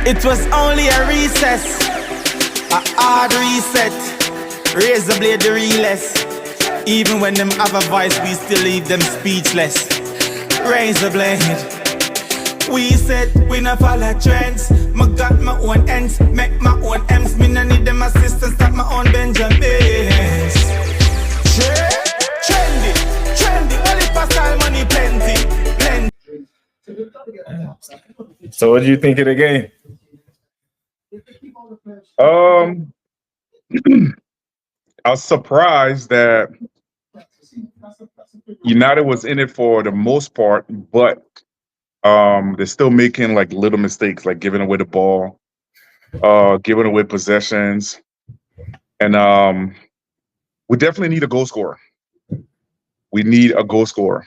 It was only a recess, a hard reset. Razor blade the realest. Even when them have a voice, we still leave them speechless. Razor blade. We said we not follow trends. Me got my own ends, make my own M's. Me no need them assistance, got my own Benjamins. Trendy, trendy. Only for style money plenty, plenty. So what do you think of the game? I was surprised that United was in it for the most part, but they're still making like little mistakes, like giving away the ball, giving away possessions, and we definitely need a goal scorer. We need a goal scorer.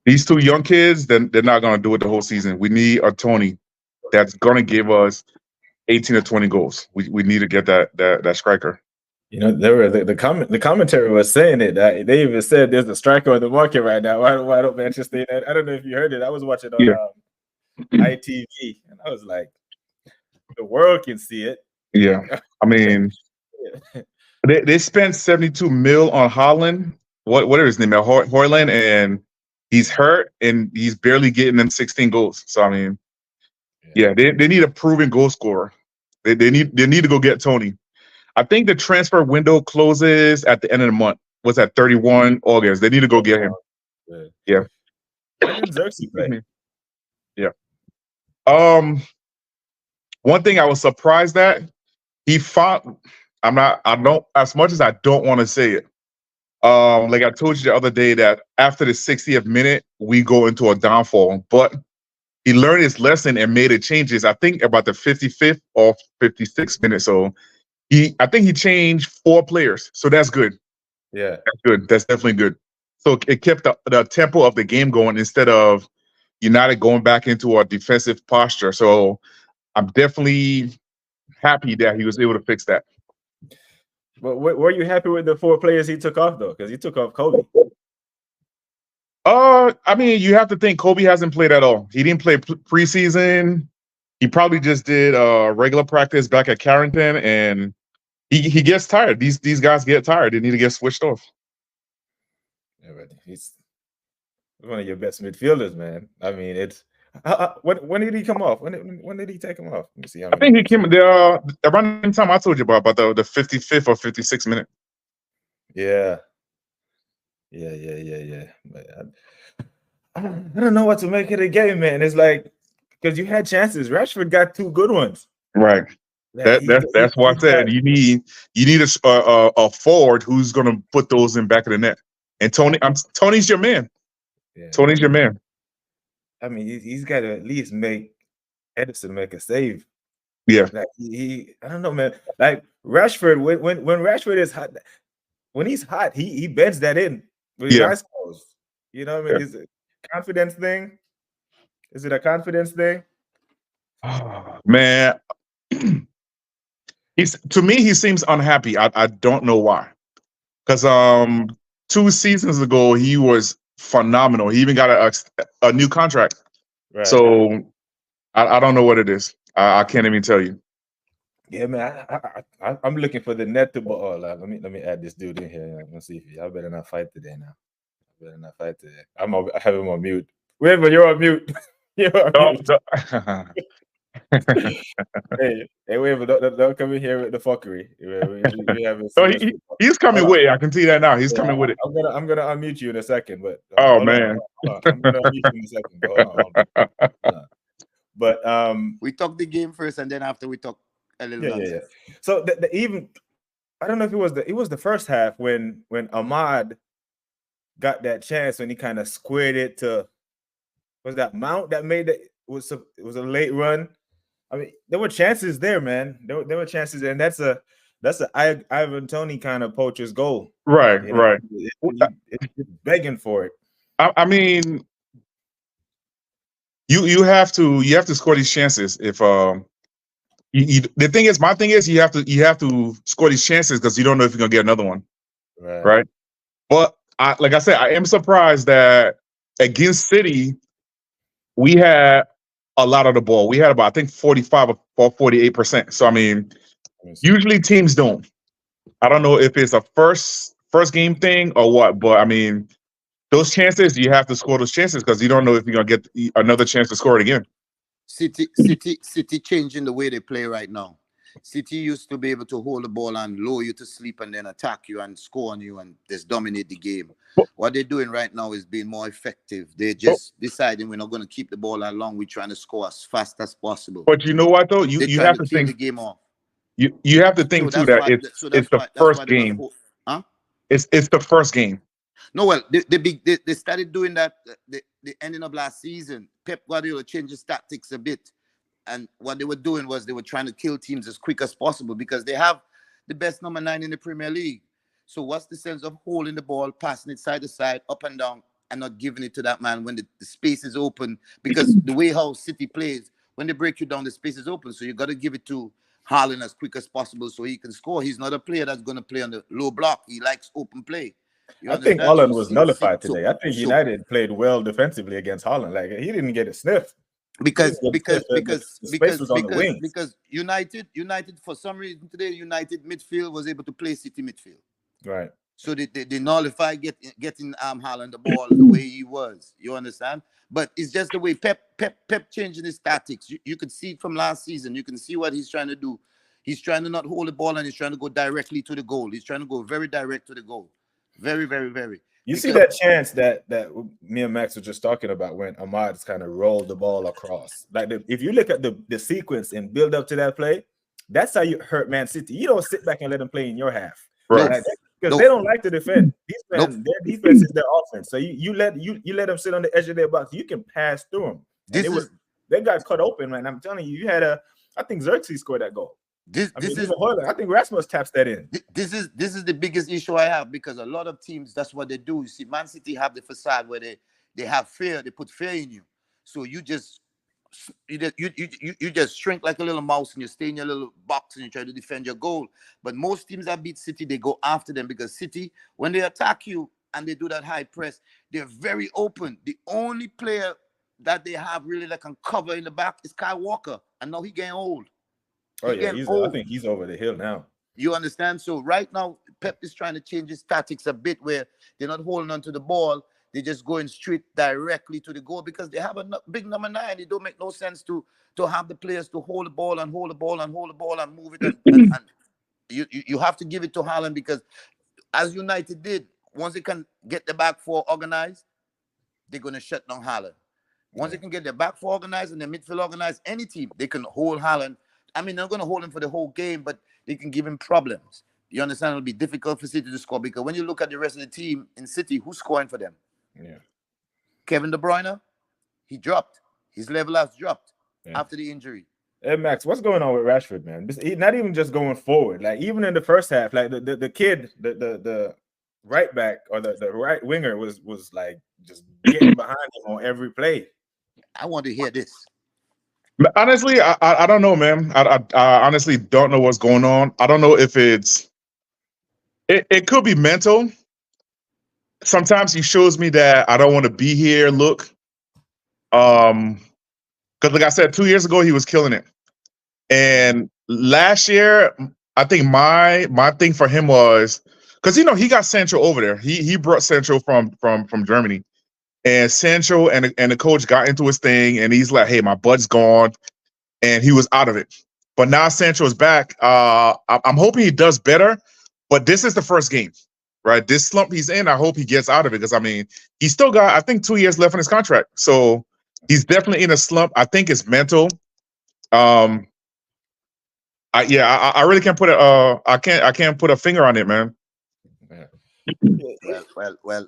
These two young kids, they're not going to do it the whole season. We need a Tony that's going to give us 18 to 20 goals. We need to get that striker. You know, the commentary was saying it. They even said there's a striker on the market right now. Why don't Manchester United? I don't know if you heard it. I was watching on ITV, and I was like, the world can see it. Yeah, I mean, they spent 72 mil on Haaland. What is his name? Højlund, and he's hurt, and he's barely getting them 16 goals. So I mean, yeah, they need a proven goal scorer. They need to go get Tony. I think the transfer window closes at the end of the month. What's that? 31 August. They need to go get him. Yeah. Yeah. One thing I was surprised at, he fought. As much as I don't want to say it. Like I told you the other day that after the 60th minute, we go into a downfall. But he learned his lesson and made the changes, I think, about the 55th or 56th minute. So I think he changed 4 players. So that's good. Yeah. That's good. That's definitely good. So it kept the tempo of the game going instead of United going back into a defensive posture. So I'm definitely happy that he was able to fix that. But were you happy with the 4 players he took off, though? Because he took off Kobe. I mean, you have to think Kobe hasn't played at all. He didn't play preseason. He probably just did regular practice back at Carrington, and he gets tired. These guys get tired. They need to get switched off. Yeah, but he's one of your best midfielders, man. I mean, it's when did he come off? When did he take him off? Let me see. I think he came around the time I told you about the 55th or 56th minute. Yeah. But I don't know what to make of the game, man. It's like because you had chances. Rashford got 2 good ones. Right. That's why I said you need a forward who's going to put those in back of the net. And Tony's your man. Yeah. Tony's your man. I mean, he's got to at least make Edison make a save. Yeah. Like I don't know, man. Like Rashford, when Rashford is hot, when he's hot, he bends that in with his eyes closed. You know what I mean? Is it a confidence thing? Is it a confidence thing? Oh, man. To me, he seems unhappy. I don't know why. Because 2 seasons ago, he was phenomenal. He even got a new contract. Right. So I don't know what it is. I can't even tell you. Yeah, man. I'm looking for the net to ball. Let me add this dude in here. Let's see if y'all better not fight today now. Better not fight today. I have him on mute. Wait, but you're on mute. You're on mute. hey, wait, but don't come in here with the fuckery. He's coming with it. I can see that now. He's coming with it. I'm gonna unmute you in a second, but man, I'm gonna unmute you in a second. Hold on. But we talk the game first, and then after we talk a little. Yeah. So even I don't know if it was the first half when Ahmad got that chance when he kind of squared it to was that Mount that made it. It was a late run. I mean, there were chances there, man. There were chances, and that's a Ivan Toney kind of poacher's goal. Right, you know? Right. It's begging for it. I mean, you have to score these chances. If my thing is, you have to score these chances because you don't know if you're gonna get another one. Right. But like I said, I am surprised that against City, we had a lot of the ball. We had about, I think, 45 or 48%. So I mean, usually teams don't. I don't know if it's a first game thing or what, but I mean, those chances, you have to score those chances because you don't know if you're gonna get another chance to score it again. City changing the way they play right now. City used to be able to hold the ball and lull you to sleep and then attack you and score on you and just dominate the game. What they're doing right now is being more effective. They're just deciding we're not going to keep the ball that long. We're trying to score as fast as possible. But you know what though? You have to kill think the game off. You have to think too that it's the first game. Huh? It's the first game. No, well, they started doing that the ending of last season. Pep Guardiola changed his tactics a bit. And what they were doing was they were trying to kill teams as quick as possible because they have the best number 9 in the Premier League. So what's the sense of holding the ball, passing it side to side, up and down, and not giving it to that man when the space is open? Because the way how City plays, when they break you down, the space is open. So you got to give it to Haaland as quick as possible so he can score. He's not a player that's going to play on the low block. He likes open play. I think Haaland was nullified today. I think United played well defensively against Haaland. Like he didn't get a sniff. Because United for some reason today United midfield was able to play City midfield. Right. So they nullify getting Haaland the ball the way he was. You understand? But it's just the way Pep changing his tactics. You could see it from last season. You can see what he's trying to do. He's trying to not hold the ball and he's trying to go directly to the goal. He's trying to go very direct to the goal. Very, very, very. You see that chance that me and Max were just talking about when Ahmad's kind of rolled the ball across. Like if you look at the sequence and build up to that play, that's how you hurt Man City. You don't sit back and let them play in your half, right? Because they don't like to defend. Their defense is their offense. So you let them sit on the edge of their box. You can pass through them. They got cut open, man. I'm telling you, I think Xerxes scored that goal. I think Rasmus taps that in. This is the biggest issue I have because a lot of teams, that's what they do. You see, Man City have the facade where they have fear, they put fear in you. So you just shrink like a little mouse and you stay in your little box and you try to defend your goal. But most teams that beat City, they go after them because City, when they attack you and they do that high press, they're very open. The only player that they have really that can cover in the back is Kyle Walker, and now he's getting old. Oh yeah, I think he's over the hill now. You understand? So right now, Pep is trying to change his tactics a bit where they're not holding on to the ball. They're just going straight directly to the goal because they have a big number 9. It don't make no sense to have the players to hold the ball and hold the ball and hold the ball and move it. And you have to give it to Haaland because as United did, once they can get the back four organized, they're going to shut down Haaland. Once they can get their back four organized and their midfield organized, any team, they can hold Haaland. I mean, they're not going to hold him for the whole game, but they can give him problems. You understand? It'll be difficult for City to score because when you look at the rest of the team in City, who's scoring for them? Yeah. Kevin De Bruyne, he dropped. His level has dropped after the injury. Hey, Max, what's going on with Rashford, man? He's not even just going forward. Like, even in the first half, like the kid, the right back or the right winger was like just getting behind him on every play. I want to hear this. Honestly, I don't know, man. I honestly don't know what's going on. I don't know if it could be mental. Sometimes he shows me that I don't want to be here. Look, because like I said, 2 years ago he was killing it, and last year I think my thing for him was because he got Sancho over there. He brought Sancho from Germany. And Sancho and the coach got into his thing, and he's like, "Hey, my bud's gone," and he was out of it. But now Sancho's back. I'm hoping he does better. But this is the first game, right? This slump he's in, I hope he gets out of it because I mean, he's still got I think 2 years left in his contract, so he's definitely in a slump. I think it's mental. I really can't put I can't put a finger on it, man. Well,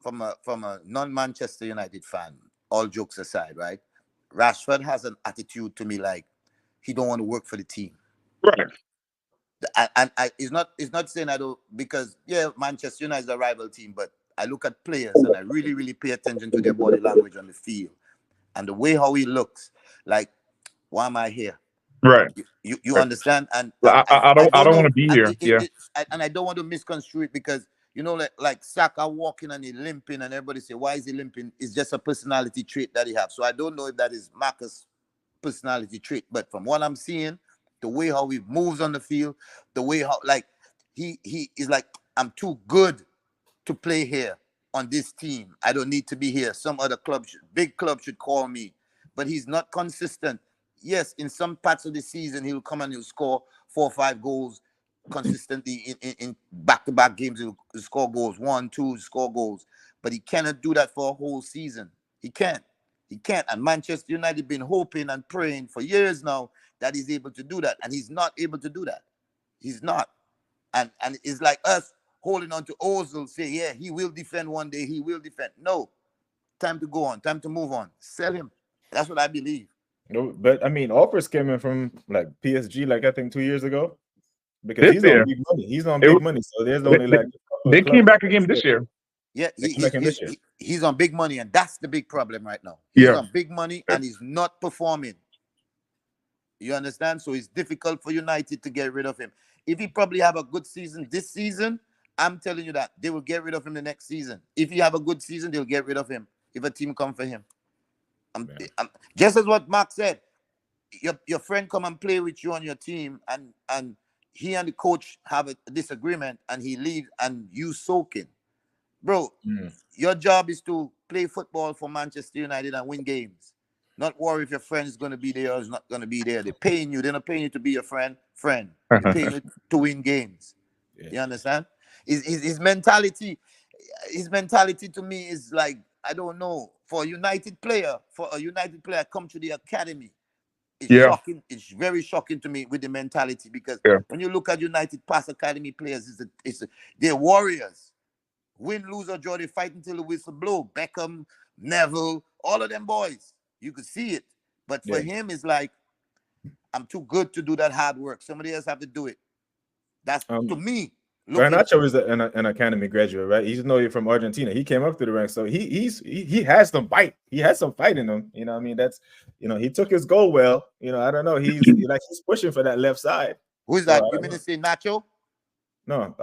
from a non-Manchester United fan, all jokes aside, right? Rashford has an attitude to me like he don't want to work for the team. Right. And it's not saying I don't, because Manchester United is a rival team, but I look at players and I really, really pay attention to their body language on the field and the way how he looks. Like, why am I here? Right. You understand? And I don't want to be here. And I don't want to misconstrue it because you know, like Saka walking and he limping, and everybody say, why is he limping? It's just a personality trait that he have. So I don't know if that is Marcus' personality trait, but from what I'm seeing, the way how he moves on the field, the way how like he is like, I'm too good to play here on this team. I don't need to be here. Some other club, big club should call me. But he's not consistent. Yes, in some parts of the season, he'll come and he'll score 4 or 5 goals consistently in back-to-back games. He'll score goals, 1, 2, score goals. But he cannot do that for a whole season. He can't. He can't. And Manchester United been hoping and praying for years now that he's able to do that. And he's not able to do that. He's not. And it's like us holding on to Ozil, say, yeah, he will defend one day, he will defend. No. Time to go on, time to move on. Sell him. That's what I believe. No, but I mean, offers came in from like PSG, like I think 2 years ago, because he's on big money. He's on big money, so there's only like they came back again this year. Yeah, he's on big money, and that's the big problem right now. He's on big money and he's not performing. You understand? So it's difficult for United to get rid of him. If he probably have a good season this season, I'm telling you that they will get rid of him the next season. If he have a good season, they'll get rid of him if a team come for him. Just as what Mark said, your friend come and play with you on your team, and he and the coach have a disagreement, and he leaves, and you soaking. Bro, your job is to play football for Manchester United and win games. Not worry if your friend is going to be there or is not going to be there. They're paying you. They're not paying you to be your friend. They're paying you to win games. Yeah. You understand? His mentality to me is like, I don't know. For a United player come to the academy, it's shocking. It's very shocking to me with the mentality, because when you look at United past academy players, they're warriors. Win, lose, or draw, they fight until the whistle blow. Beckham, Neville, all of them boys. You could see it. But for him, it's like, I'm too good to do that hard work. Somebody else have to do it. That's to me. Garnacho is an academy graduate, right? He's from Argentina. He came up through the ranks, so he has some bite. He has some fight in him. You know what I mean? That's, he took his goal well. I don't know. He's pushing for that left side. Who's that? You mean to say Nacho? No,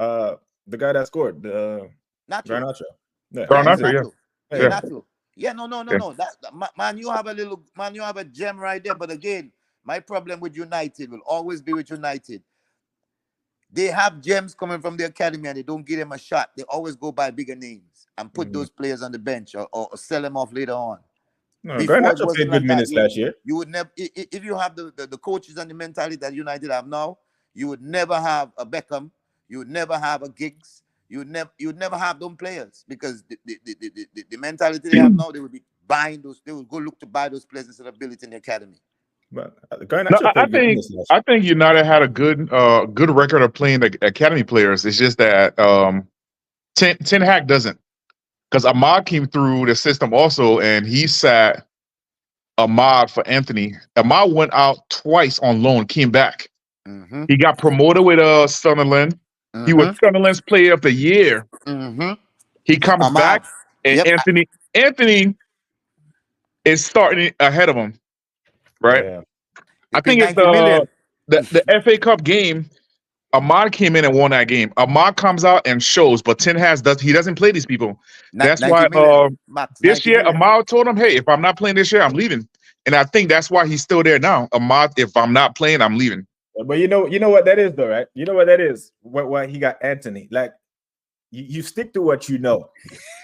the guy that scored, the Nacho. Garnacho. Yeah. Garnacho, Nacho. Yeah, no. Man, you have a gem right there. But again, my problem with United will always be with United. They have gems coming from the academy and they don't give them a shot. They always go by bigger names and put those players on the bench or sell them off later on. No, Garnacho played good minutes last year. You would never, if you have the coaches and the mentality that United have now, you would never have a Beckham. You would never have a Giggs. You would never have those players, because the mentality they have now, they would be buying those. They would go look to buy those players instead of building in the academy. But I think United had a good record of playing the academy players. It's just that Ten Hag doesn't, because Ahmad came through the system also, and he sat Ahmad for Anthony. Ahmad went out twice on loan, came back. He got promoted with Sunderland. He was Sunderland's Player of the Year. He comes back, and Anthony is starting ahead of him. Right, yeah. I think it's the FA Cup game. Ahmad came in and won that game. Ahmad comes out and shows, but Ten Hag doesn't play these people. That's why this year Ahmad told him, "Hey, if I'm not playing this year, I'm leaving." And I think that's why he's still there now. Ahmad, if I'm not playing, I'm leaving. But you know what that is, though, right? You know what that is. Why he got Anthony? Like, you stick to what you know,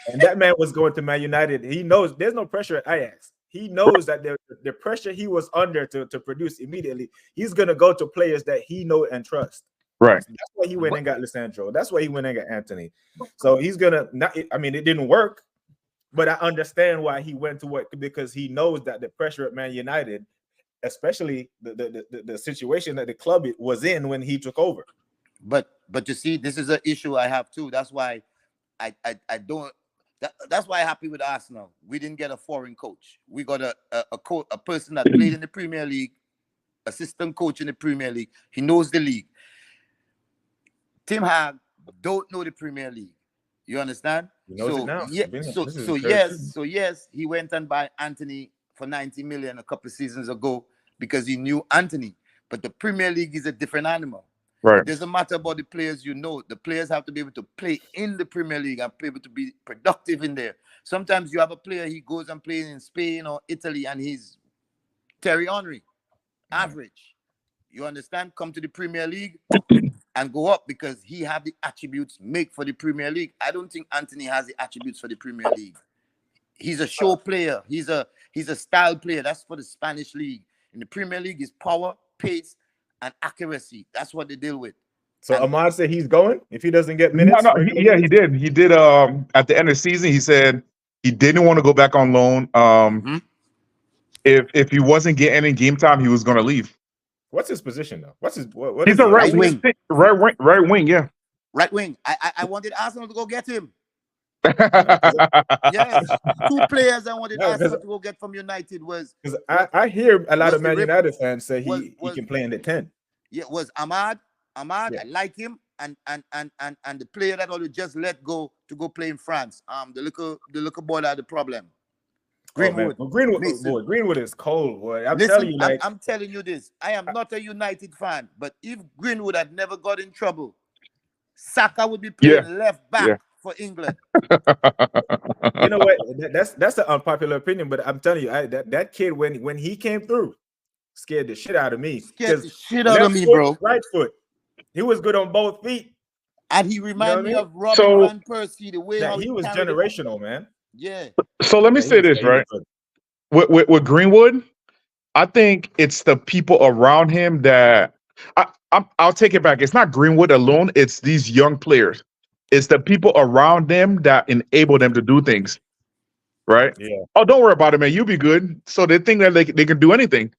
and that man was going to Man United. He knows there's no pressure at Ajax. He knows that the pressure he was under to produce immediately, he's going to go to players that he know and trust. Right. So that's why he went and got Lisandro. That's why he went and got Anthony. So he's going to not. I mean, it didn't work, but I understand why he went to work, because he knows that the pressure at Man United, especially the situation that the club was in when he took over. But you see, this is an issue I have too. That's why I don't. That's why I'm happy with Arsenal. We didn't get a foreign coach. We got a person that played in the Premier League, assistant coach in the Premier League. He knows the league. Tim Hag don't know the Premier League. You understand? He knows it now. Yeah. So yes, he went and bought Anthony for 90 million a couple of seasons ago because he knew Anthony. But the Premier League is a different animal. Right. It doesn't matter about the players, you know. The players have to be able to play in the Premier League and be able to be productive in there. Sometimes you have a player, he goes and plays in Spain or Italy, and he's Terry Henry, average. You understand? Come to the Premier League and go up because he have the attributes make for the Premier League. I don't think Anthony has the attributes for the Premier League. He's a show player. He's a style player. That's for the Spanish league. In the Premier League is power, pace, and accuracy. That's what they deal with. So And- Ahmad said he's going if he doesn't get No, minutes. no, he did. He did. At the end of the season, he said he didn't want to go back on loan. If he wasn't getting any game time, he was going to leave. What's his position though? What's his what He's is a he? right wing. wing. Right wing. Yeah. right wing. I wanted Arsenal to go get him. Yes. 2 players I wanted No, Arsenal to go get from United was Because I hear a lot was of the Man rip- United fans say was- he can play in the 10. Ahmad. Yeah. I like him, and the player that always just let go to go play in France. The little boy that had the problem. Greenwood. Oh, man. Greenwood, Mason. boy, Greenwood is cold, boy. I'm Listen, telling you, like I'm telling you this. I am not a United fan, but if Greenwood had never got in trouble, Saka would be playing left back Yeah. for England. you know what? That's an unpopular opinion, but I'm telling you, that kid when he came through, scared the shit out of me. Scared the 'Cause shit out of left me, foot, bro. Right foot, he was good on both feet. And he reminded what I me mean? of Robin So- van Persie, the way Yeah, how he was carried it. generational, man. Yeah. So let me Yeah, say he was- this, he was right? good. With Greenwood, I think it's the people around him that I'll take it back. It's not Greenwood alone. It's these young players. It's the people around them that enable them to do things. Right? Yeah. Oh, don't worry about it, man. You'll be good. So they think that they can do anything.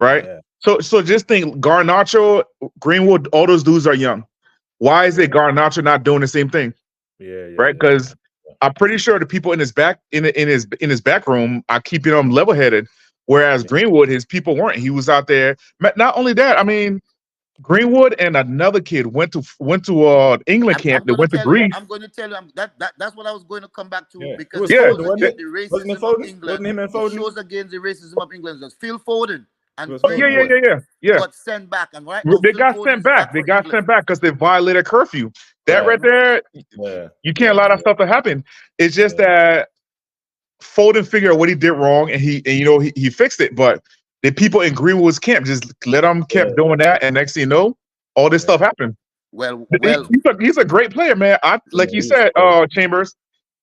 Right? Yeah. So just think Garnacho, Greenwood, all those dudes are young. Why is it Garnacho not doing the same thing? Yeah. Right? Because I'm pretty sure the people in his back room are keeping him level headed. Whereas Yeah. Greenwood, his people weren't. He was out there. Not only that, I mean, Greenwood and another kid went to England camp. They went to Greece. I'm going to tell you that's what I was going to come back to Yeah. It because was it Foden, shows wasn't against it? the Wasn't it racism of Foden? England. Wasn't him and It Foden? shows against the racism of England. It's Phil Foden and It was Yeah, Foden. yeah. got sent back. And right now, They Phil got Foden sent is back. They for got England. sent back because they violated curfew. That Yeah. right there, Yeah. you can't allow that stuff to happen. It's just that Foden figured out what he did wrong, and he fixed it. But the people in Greenwood's camp just let him kept doing that, and next thing you know, all this stuff happened. Well, He's a great player, man. Like you he's said, great. Chambers,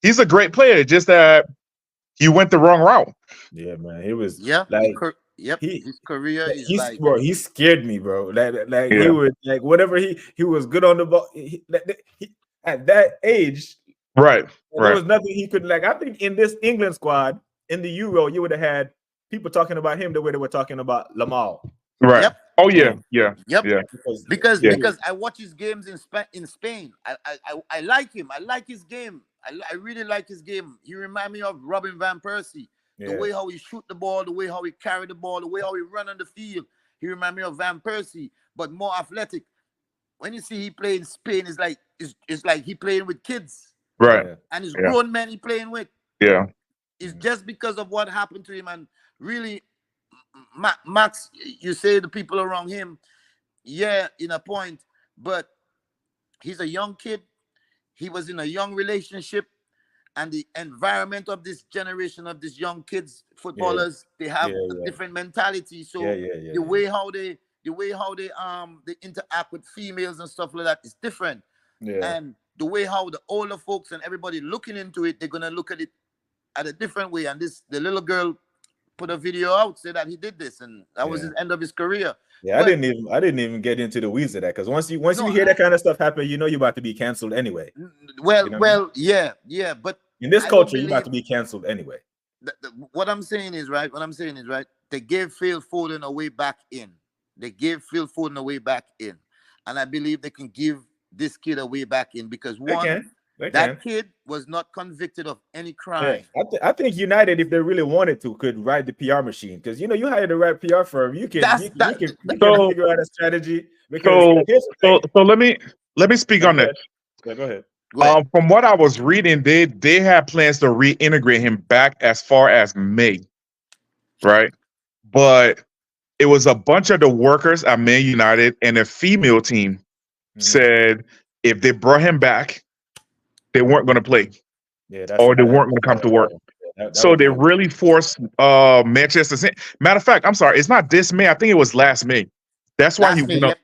he's a great player. Just that he went the wrong route. Yeah, man. He was yeah. like His career is he's like bro. He scared me, bro. Like Yeah. he would like whatever he was good on the ball. He, at that age, Right. there was nothing he could like. I think in this England squad in the Euro, you would have had people talking about him the way they were talking about Lamal. Right. Yep. Oh yeah. Yeah. Yep. Yeah. Because Yeah. I watch his games in Spain. I like him. I like his game. I really like his game. He remind me of Robin van Persie. The way how he shoot the ball, the way how he carry the ball, the way how he run on the field. He remind me of Van Persie, but more athletic. When you see he play in Spain, it's like he playing with kids. Right. Yeah. And it's Yeah. grown men he playing with. Yeah. It's just because of what happened to him. And really, Max, you say the people around him, yeah, in a point, but he's a young kid. He was in a young relationship, and the environment of this generation of these young kids, footballers, they have a different mentality. So the way how they interact with females and stuff like that is different. Yeah. And the way how the older folks and everybody looking into it, they're gonna look at it at a different way. And the little girl put a video out, say that he did this, and that was the end of his career. Yeah, But- I didn't even get into the weeds of that because once you hear that kind of stuff happen, you know you're about to be canceled anyway. Well, You know what I mean? yeah. But In this I don't culture, you're about to believe- be canceled anyway. what I'm saying is right. They gave Phil Foden a way back in. And I believe they can give this kid a way back in because They that can. kid was not convicted of any crime. Yeah. I think United, if they really wanted to, could ride the PR machine because you hire the right PR firm. You can figure out a strategy. Because So let me speak on that. Yeah, go ahead. Go ahead. From what I was reading, they had plans to reintegrate him back as far as May, right? But it was a bunch of the workers at Man United and a female team said if they brought him back, they weren't going to play, Yeah, or they weren't going to come to work. That So was they like- really forced Manchester City. Matter of fact, I'm sorry, it's not this May. I think it was last May. That's why Last he May, went up. yep.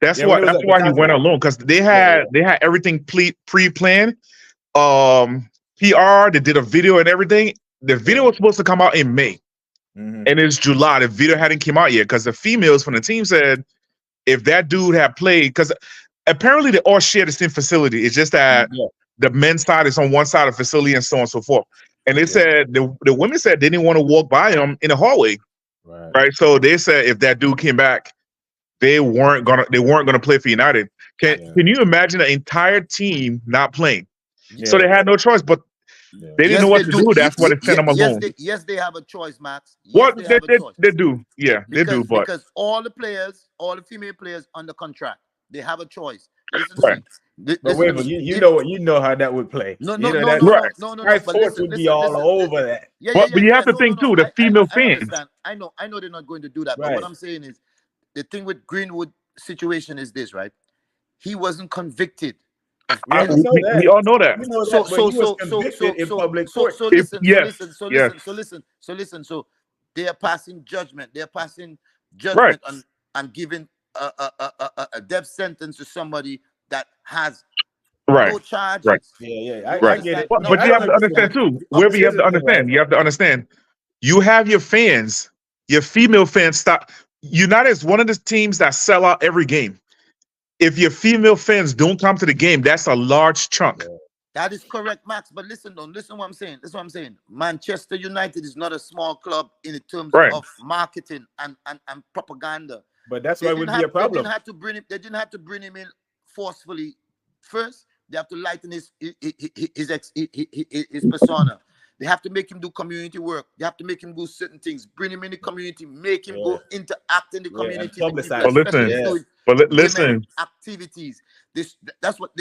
That's Yeah, why. when it was That's at why the he went conference. alone, because they had everything pre-planned. PR. They did a video and everything. The video was supposed to come out in May, Mhm. and it's July. The video hadn't come out yet because the females from the team said if that dude had played, because apparently they all share the same facility. It's just that Yeah. the men's side is on one side of the facility and so on and so forth. And they said the women said they didn't want to walk by him in the hallway, right? So they said if that dude came back, they weren't gonna play for United. Can you imagine an entire team not playing? So they had no choice, but they didn't know what to do. That's why they sent them alone. Yes, they have a choice, Max. Yes, What they have a choice. they do, yeah, they do. But because all the players, all the female players under contract, they have a choice. Listen, Right. see, But wait, but you know how that would play. No, You no, know no, that- no, Right. no, no, no. Sky But Sports would be all over that. Yeah, But you have to think too, the female fans. understand. I know they're not going to do that. But Right. what I'm saying is, the thing with Greenwood situation is this, right? He wasn't convicted. We all know that. We all know that. We know that, but he was convicted in public court. So listen, Yes, so yes. listen. So they are passing judgment. They are passing Right. judgment and giving a death sentence to somebody that has Right. no charges. Right. Yeah, I Right. get it. But No, you I have to don't understand too. I'm Wherever you have to serious, understand, right? you have to understand. You have your fans, your female fans. Stop. United is one of the teams that sell out every game. If your female fans don't come to the game, that's a large chunk. That is correct, Max. But listen what I'm saying. This is what I'm saying. Manchester United is not a small club in terms Right. of marketing and propaganda. But that's They why it would didn't be a have- They problem. didn't have to bring him in forcefully. First, they have to lighten his persona. They have to make him do community work. They have to make him do certain things. Bring him in the community. Make him go interact in the Yeah, and community. publicize. But listen, especially yeah. doing But women listen, activities. That's what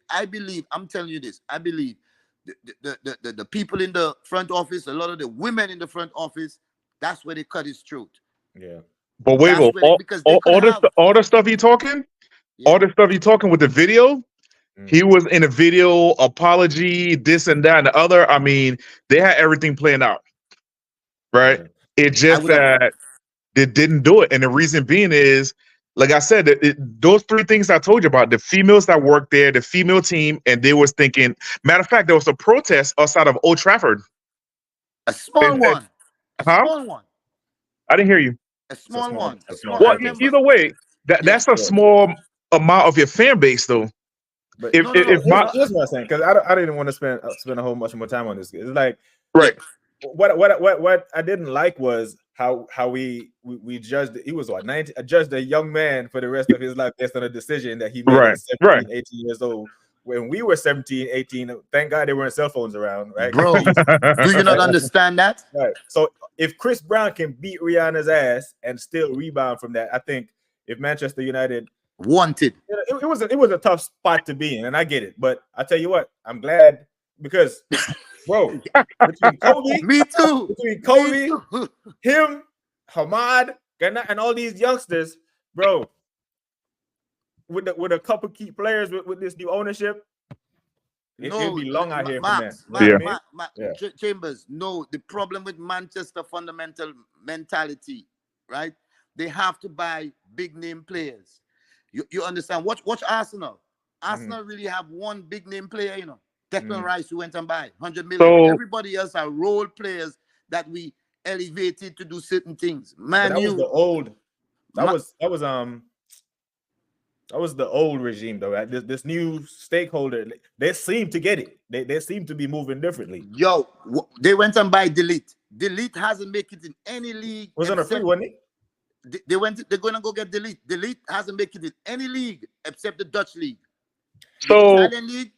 I believe. I'm telling you this. I believe the people in the front office, a lot of the women in the front office, that's where they cut his throat. Yeah. but wait, That's where because they could have- all the stuff he talking, Yeah. all the stuff he talking with the video. He was in a video apology, this and that and the other. I mean, they had everything playing out, right? It's just would've- that they didn't do it, and the reason being is, like I said, those three things I told you about: the females that worked there, the female team, and they was thinking. Matter of fact, there was a protest outside of Old Trafford. A small And- one. A Huh? small one. I didn't hear you. A small small- one. a A small small Well, protest. either way, that's a small amount of your fan base, though. But If No, if my here's what I'm saying, because I didn't want to spend a whole much more time on this. It's like right, what I didn't like was how we judged. He was what 19. Judged a young man for the rest of his life based on a decision that he made Right, at 17, right. 18 years old. When we were 17, 18, thank God there weren't cell phones around, right? Bro, do you not understand that? Right. So if Chris Brown can beat Rihanna's ass and still rebound from that, I think if Manchester United, Wanted. it was a tough spot to be in, and I get it. But I tell you what, I'm glad because, bro, between Kobe, Me too. between Kobe, Me too. him, Hamad, and all these youngsters, bro, with a couple key players with this new ownership, it'll be long out here Max, from that. Max, Yeah. Chambers, no, the problem with Manchester fundamental mentality, right? They have to buy big name players. You understand? Watch Arsenal. Arsenal really have one big name player, you know. Declan Rice, who went and buy 100 million. So- Everybody else are role players that we elevated to do certain things. But Man, that was the old. That Ma- was the old regime though. Right? This new stakeholder, they seem to get it. They seem to be moving differently. they went and buy Delete. Delete hasn't made it in any league. Was on a free, except- wasn't it? They're going to go get Delete. Delete hasn't made it in any league except the Dutch league. So The Italian league,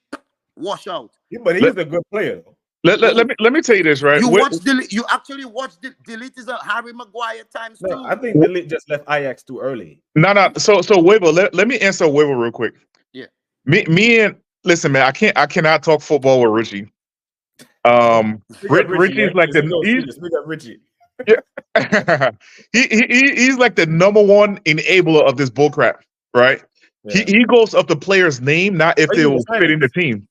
wash out. Yeah, but he's a good player though. let me tell you this, right? You With- watch Delete. You actually watch Delete is a Harry Maguire times two. No, I think Delete just left Ajax too early. No. So Weber, let me answer Weber real quick. Yeah. Me and listen, man. I cannot talk football with Richie. Richie's like We got Richie. he's like the number one enabler of this bullcrap, right? Yeah. He goes up the player's name, not if Oh, they you will mean fit in the signings? team.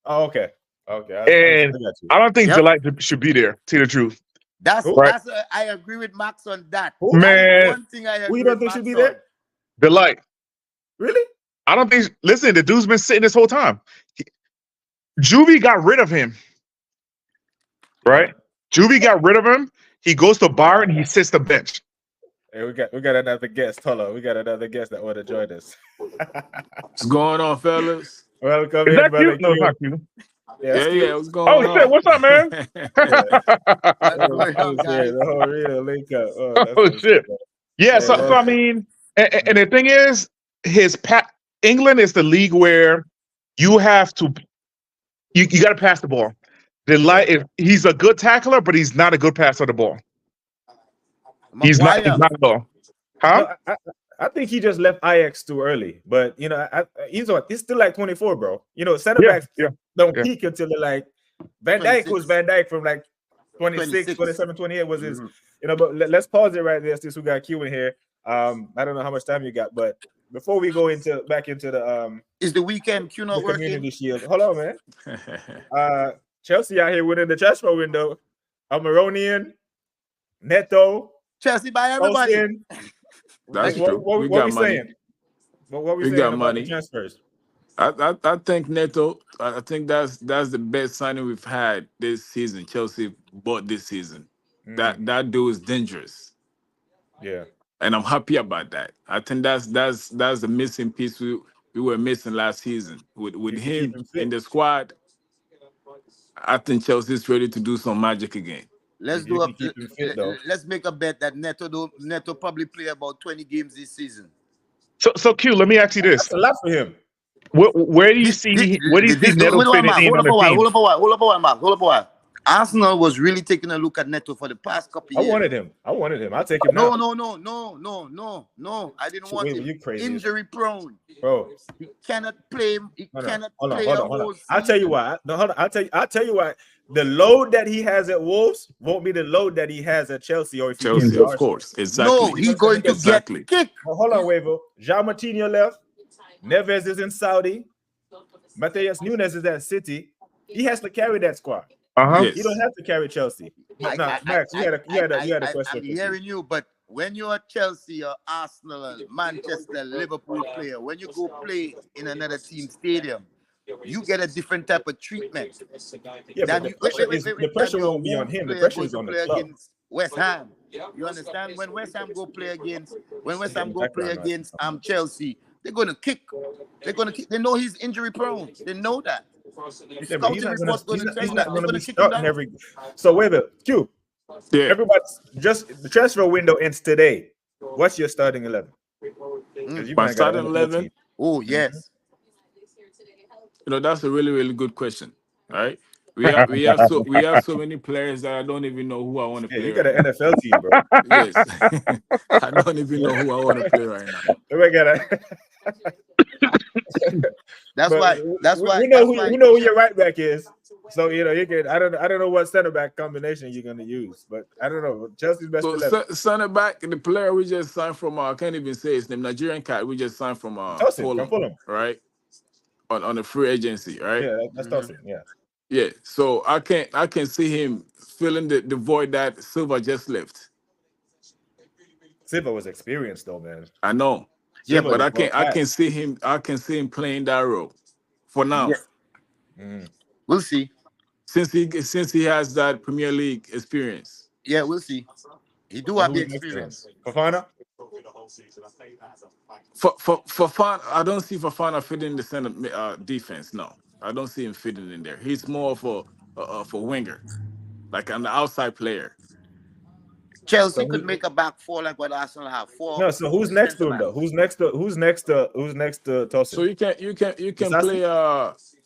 Oh, okay. Okay. And I got you. I don't think Yep. Delight should be there. Tell you the truth, That's right? I agree with Max on that. Who? That is Man, one thing I Who agree you don't with think Max should be on. there? Delight. Really? I don't think. Listen, the dude's been sitting this whole time. Juvie got rid of him, right? Juvie got rid of him. He goes to Byron. He sits the bench. Hey, we got another guest. Hold on. We got another guest that want to join us. What's going on, fellas? Welcome Is in, that brother you? No, it's Q. not you. Yeah, that's Yeah, Q. what's going Oh on? shit! What's up, man? What's going on, Q's here. guys? The whole real link up. Oh, that's Oh what's shit! up, man. Yeah. Yeah, So I welcome. mean, and the thing is, England is the league where you have to you got to pass the ball. Delight, he's a good tackler, but he's not a good passer of the ball. He's not at all. Huh? No, I think he just left Ajax too early. But you know, he's still like 24, bro. You know, center backs don't peak until they're like Van Dijk 26. was Van Dijk from like 26, 27, 28 was his. You know, but let's pause it right there since we got Q in here. I don't know how much time you got, but before we go back into the Is the weekend Q not the Community working? Shield. Hold on, man. Chelsea out here winning the transfer window. Almironian, Neto, Chelsea by everybody. Olsen. That's What true. we got money. saying? What we We saying got about money. the transfers? I think Neto. I think that's the best signing we've had this season. Chelsea bought this season. That dude is dangerous, Yeah. and I'm happy about that. I think that's the missing piece we were missing last season with You can him keep him fit. in the squad. I think Chelsea's ready to do some magic again. Let's You do can keep him fit, though. let's make a bet that Neto probably play about 20 games this season. So Q, let me ask you this: That's a lot for him. where do you see Neto fitting in on the team? Hold up a while. Arsenal was really taking a look at Neto for the past couple I years. wanted him. I'll take him now. No. I didn't want him. You crazy. Injury prone. Bro. He cannot play. He cannot play. Hold on. I'll tell you why. No, hold on. I'll tell you why. The load that he has at Wolves won't be the load that he has at Chelsea or if he Chelsea, gets to of Arsenal. course, exactly. No, he's going to get kicked. Well, hold on, Wavo. Jean Martino left. Neves is in Saudi. Matheus Nunes is at City. He has to carry that squad. Yes. You don't have to carry Chelsea. Max, you had a question. I'm hearing you, but when you're a Chelsea or Arsenal or Manchester, Liverpool player, when you go play in another team's stadium, you get a different type of treatment. Yeah, but the pressure won't be on him. The pressure is on the club. Against West Ham. You understand? When West Ham go play against Chelsea, they're gonna kick. They know he's injury prone. They know that. Yeah, but he's not going to be starting every. So wait a minute, Q. Yeah. Everybody, just the transfer window ends today. What's your starting 11? My starting 11. Oh yes. You know, that's a really, really good question. Right? We have so many players that I don't even know who I want to play. You got an NFL team, bro. Yes. I don't even know who I want to play right now. That's why we know who your right back is. So you know you can. I don't know what center back combination you're gonna use, but I don't know. Chelsea's best 11. Center back, the player we just signed from I can't even say his name. Nigerian cat we just signed from Fulham, right? On a free agency, right? Yeah, that's Tosin. Yeah. Yeah. So I can see him filling the void that Silva just left. Silva was experienced though, man. I know. Yeah, but I can see him playing that role for now. Yeah. We'll see. Since he has that Premier League experience. Yeah, we'll see. He do have the experience. Fofana? For Fofana, I don't see Fofana fitting in the center defense. No, I don't see him fitting in there. He's more of a winger, like an outside player. Chelsea could make a back four like what Arsenal have. No, so who's next to him though? Who's next to Tosin? So you can play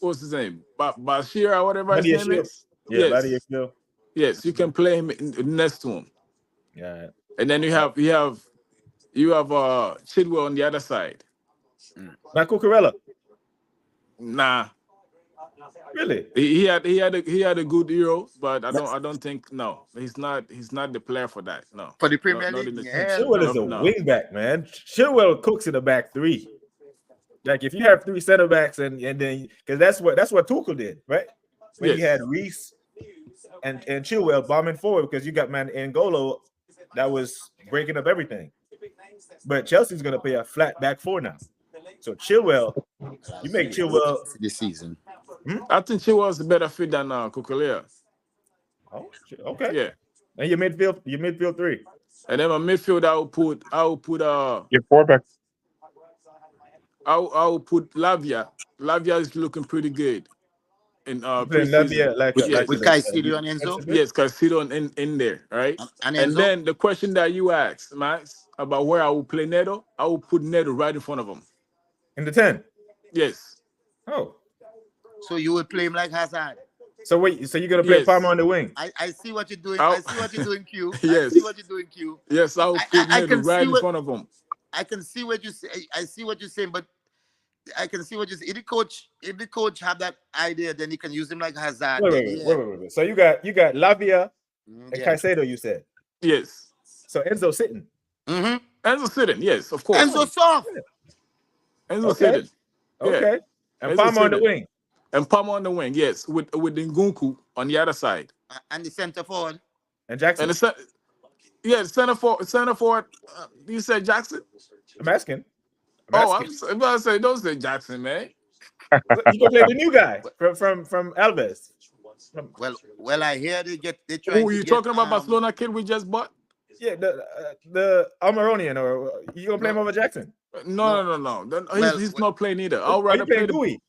what's his name? Bashir or whatever his name is. Yeah, yes. Yes, you can play him next to him. Yeah. And then you have Chilwell on the other side. Not Cucurella. Nah. Really? He had a good Euro, but I don't think he's not the player for that. No. For the Premier League. Chilwell is a wing back, man. Chilwell cooks in the back three. Like if you have 3 center backs and then because that's what Tuchel did, right? When he Yes. had Reese and Chilwell bombing forward because you got man N'Golo that was breaking up everything. But Chelsea's gonna play a flat back 4 now. So Chilwell, you make Chilwell. this season. I think Chilwell's a better fit than Kukurea. Oh, okay. Yeah. And your midfield 3. And then my midfield, I will put Your four-back. I will put Lavia. Lavia is looking pretty good in Playing preseason. Lavia like Yes. With Caicedo and Enzo? Yes, Caicedo in there, right? And And Enzo? then the question that you asked, Max, about where I will play Neto, I will put Neto right in front of him. in the 10. Yes. Oh, So you would play him like Hazard. so wait, so you're gonna play Yes. Palmer on the wing? I see what you're doing. I'll- I see what you're doing, Q. Yes. I see what you're doing, Q. Yes, I will I- put I Neto can right see in what- front of him. I can see what you say. I see what you're saying, but I can see what you say. If the coach have that idea, then he can use him like Hazard. Wait. So you got Lavia and Yeah. Caicedo, you said. Yes. So Enzo sitting. Mm-hmm. Enzo sitting, yes, of course. Enzo soft. Enzo Okay. sitting. Yeah. Okay. And Enzo Palmer on the sitting. wing. And Palmer on the wing, yes, with Ngunku on the other side. And the center forward. And Jackson. And the center forward. You said Jackson? I'm asking. I'm about to say, don't say Jackson, man. You gonna play the new guy from Alves. Well, I hear they trying Who to you get, talking about? Barcelona kid we just bought? Yeah, the Almironian, or you gonna play him over Jackson? No. He's not playing either. I'll Are you rather play playing Gui?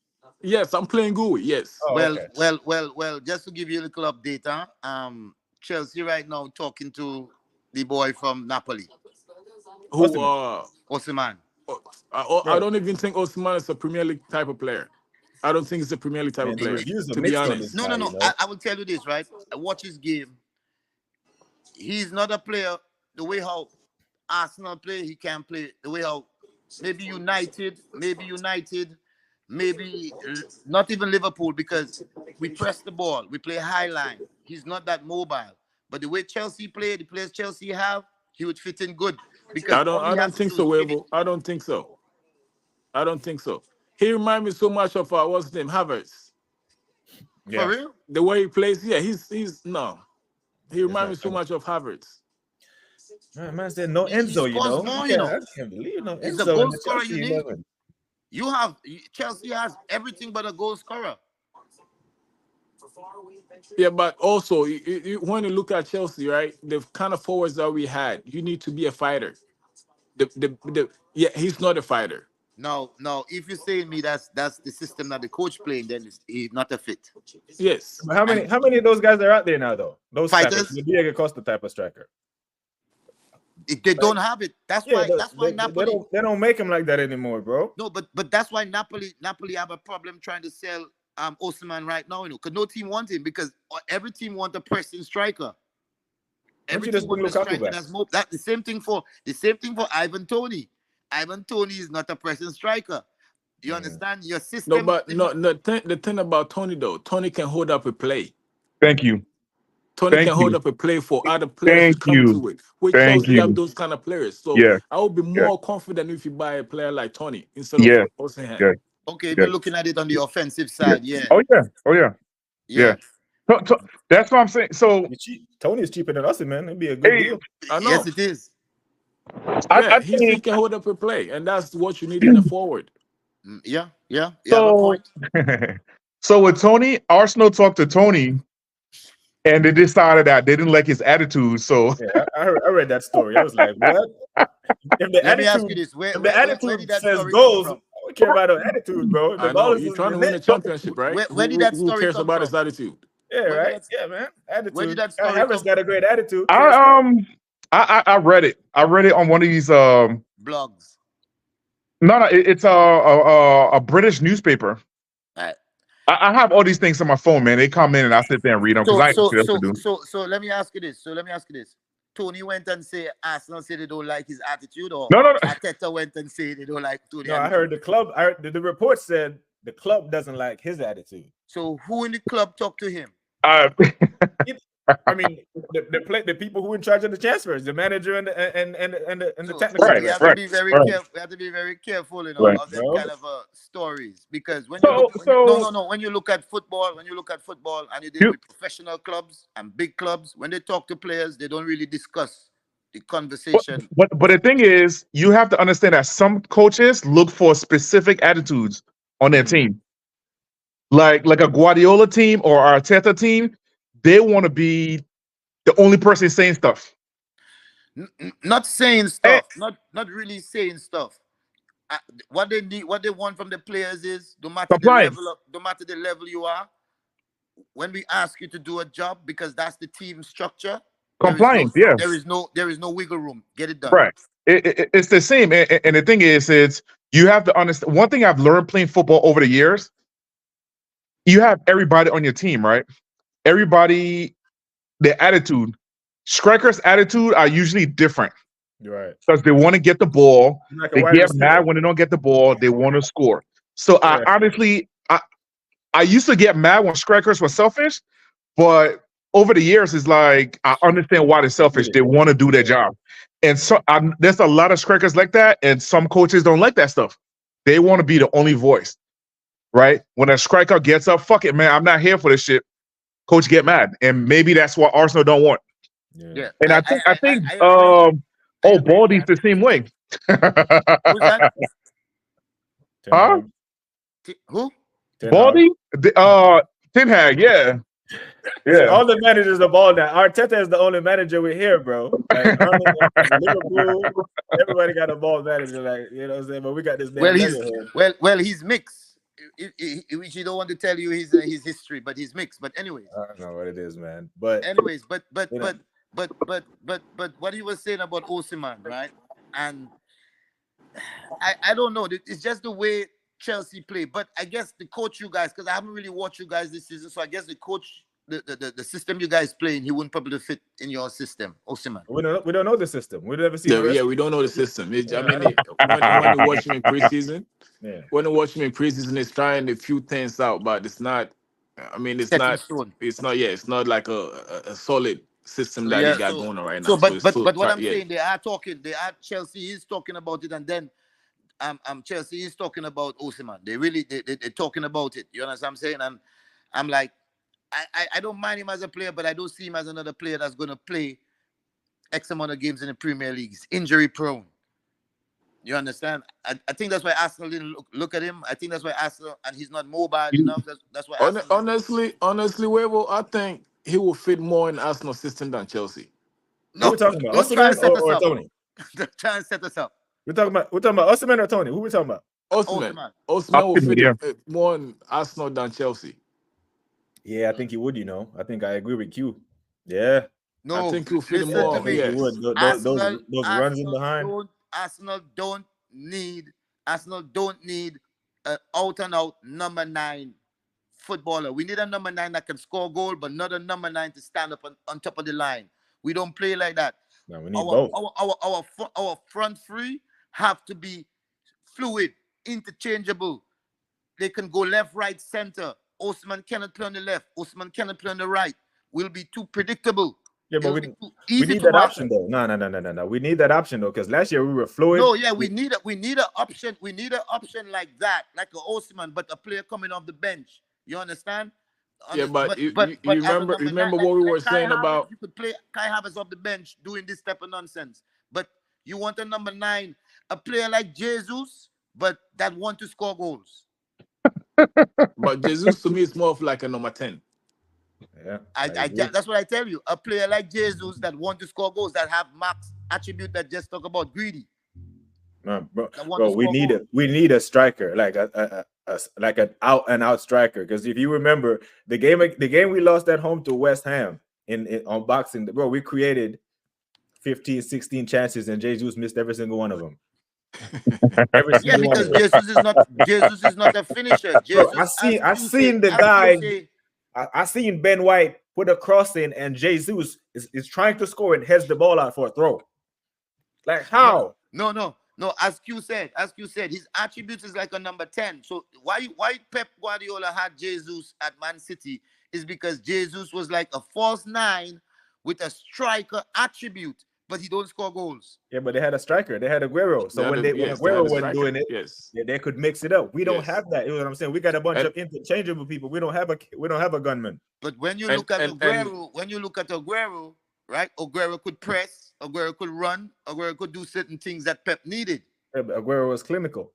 Yes, I'm playing Gui. Yes. Oh, okay. Well. Just to give you a little update, Chelsea right now talking to the boy from Napoli, Who? Osimhen. I don't even think Osman is a Premier League type of player. I don't think he's a Premier League type Man, of the player. reviews are To be mixed on honest. this. No. You know? I will tell you this, right? I watch his game. He's not a player the way how Arsenal play. He can play the way how maybe United, maybe not even Liverpool, because we press the ball, we play high line. He's not that mobile. But the way Chelsea play, the players Chelsea have, he would fit in good. Because I don't think so, Wevo. I don't think so. He reminds me so much of what's his name, Havertz. For real? The way he plays, yeah, he's no. He reminds me so much of Havertz. Man said no He Enzo, you scores know. more, I you know. can't believe no He's a Enzo goal in the scorer, Chelsea you need. 11. Chelsea has everything but a goal scorer. Yeah, but also when you look at Chelsea, right, the kind of forwards that we had, you need to be a fighter. He's not a fighter. No. If you say to me that's the system that the coach playing, then he's not a fit. Yes. But how many of those guys are out there now, though? Those Fighters? the Diego Costa type of striker. If they don't have it, that's why Napoli. They don't make him like that anymore, bro. No, but that's why Napoli have a problem trying to sell Osimhen right now, you know, because no team wants him, because every team wants a pressing striker. Every you just team bring wants a Lukaku striker back? that's more. That the same thing for Ivan Toney. Ivan Toney is not a pressing striker. You understand? Your system. No, but the thing about Tony though, Tony can hold up a play. Thank you. Tony Thank can hold you. up a play for other players to Thank come you. to it. We Thank Chelsea you. have those kind of players. So Yeah. I would be Yeah. more confident if you buy a player like Tony instead Yeah. of Osimhen. Yeah. Okay, if Yeah. you're looking at it on the offensive side, yeah. Oh yeah. That's what I'm saying. So Tony is cheaper than us, man. It'd be a good Hey, deal. I know. Yes, it is. I He think can hold up a play, and that's what you need in the forward. Yeah. You have a point. so with Tony, Arsenal talked to Tony, and they decided that they didn't like his attitude. So Yeah, I read that story. I was like, what? If the Let me ask you attitude, this: where if the did attitude that says story goals, come I don't care about the attitude, bro. If the I ball know is you're in trying to the win a net, championship, right? Where did that Who story cares come about from? his attitude? yeah, Where did right. that- Yeah, man. Attitude. where did that story Harris come got a great attitude. I read it. I read it on one of these. Blogs. It's a British newspaper. Right. I have all these things on my phone, man. They come in and I sit there and read them because I ain't shit else to do. So let me ask you this. Tony went and say Arsenal said they don't like his attitude, or No. Arteta went and say they don't like Tony. No, I heard the club. The report said the club doesn't like his attitude. So who in the club talked to him? I mean, the people who in charge of the transfers, the manager and the So, technical Right, we have director. to be very right. careful. We have to be very careful, Right. of them Bro. kind of stories, because when you So, look, so when you look at football, and you deal You- with professional clubs and big clubs, when they talk to players, they don't really discuss the conversation. but the thing is, you have to understand that some coaches look for specific attitudes on their team. Like a Guardiola team or Arteta team, they want to be the only person saying stuff. Not saying stuff, not really saying stuff. What they need, what they want from the players is, no matter Compliance. no matter the level you are, when we ask you to do a job, because that's the team structure, Compliance, yeah. there is no wiggle room. Get it done. Right. It's the same. And the thing is, it's you have to understand. One thing I've learned playing football over the years, you have everybody on your team, right? Everybody, their attitude. Strikers' attitude are usually different Right. because they want to get the ball. Like a They wide get receiver. mad when they don't get the ball. They want to score. So Yeah. I used to get mad when strikers were selfish, but over the years, it's like I understand why they're selfish. They want to do their job, and so there's a lot of strikers like that, and some coaches don't like that stuff. They want to be the only voice, right? When a striker gets up, fuck it, man, I'm not here for this shit. Coach get mad, and maybe that's what Arsenal don't want. Yeah. And I think agree. Baldy's the same way. Who's that? Huh? Who? Baldy? Ten Hag, yeah. Yeah. All the managers are ball now. Arteta is the only manager we hear, bro. Like, Liverpool, everybody got a ball manager, like, you know what I'm saying? But we got this. He's mixed. Which you don't want to tell you his history, but he's mixed. But anyways, I don't know what it is, man. But what he was saying about Osimhen, right? And I don't know. It's just the way Chelsea play. But I guess the coach, you guys, because I haven't really watched you guys this season, so I guess the coach, the system you guys playing, he wouldn't probably fit in your system, Osimhen. we don't know the system. We never see. Yeah, we don't know the system. When you watch him in preseason, it's trying a few things out, but it's not. I mean, it's Set in not. stone. It's not. Yeah, it's not like a solid system that he got going on right now. So, but what try- I'm saying, Chelsea is talking about it, and then Chelsea is talking about Osimhen. They're talking about it. You understand what I'm saying? And I'm like, I don't mind him as a player, but I don't see him as another player that's going to play X amount of games in the Premier League. He's injury prone. You understand? I think that's why Arsenal didn't look at him. I think that's why Arsenal, and he's not mobile enough. That's why. Honestly, Wevo, I think he will fit more in Arsenal system than Chelsea. No, we're talking about don't try and set Osimhen us or up. Tony. Don't try and set us up. We're talking about Osimhen or Tony. Who we talking about? Osimhen will fit more in Arsenal than Chelsea. Yeah, I think he would. I think I agree with you. Yeah. No, I think he'll fit listen more. to me. He Yes. would. Those runs in behind. Arsenal don't need an out and out number 9 footballer. We need a number 9 that can score goal, but not a number 9 to stand up on top of the line. We don't play like that. No, we need both. Our front three have to be fluid, interchangeable. They can go left, right, center. Osimhen cannot play on the left. Osimhen cannot play on the right. We'll be too predictable. Yeah, but we need to that option though. No. We need that option though, because last year we were fluid. No, yeah, we need an option. We need an option like that, like a Osimhen, but a player coming off the bench. You understand? Yeah, but you remember what we were saying about. You could play Kai Havertz off the bench doing this type of nonsense, but you want a number 9, a player like Jesus, but that want to score goals. But Jesus to me is more of like a number 10. Yeah, that's what I tell you. A player like Jesus that want to score goals, that have max attribute that just talk about greedy. No, bro, we need a striker, like like an out and out striker. Because if you remember the game we lost at home to West Ham on Boxing, bro, we created 15, 16 chances and Jesus missed every single one of them. Because Jesus is not a finisher. Jesus, bro, I seen Ben White put a cross in and Jesus is trying to score and heads the ball out for a throw. Like how? No. No, as Q said, his attributes is like a number 10. So why Pep Guardiola had Jesus at Man City is because Jesus was like a false 9 with a striker attribute, but he don't score goals. Yeah, but they had a striker. They had Aguero. So when Aguero wasn't doing it, yes, they could mix it up. We don't Yes. have that. You know what I'm saying? We got a bunch of interchangeable people. We don't have a gunman. But when you And- look at and- Aguero, right? Aguero could press, Aguero could run, Aguero could do certain things that Pep needed, Yeah, but Aguero was clinical.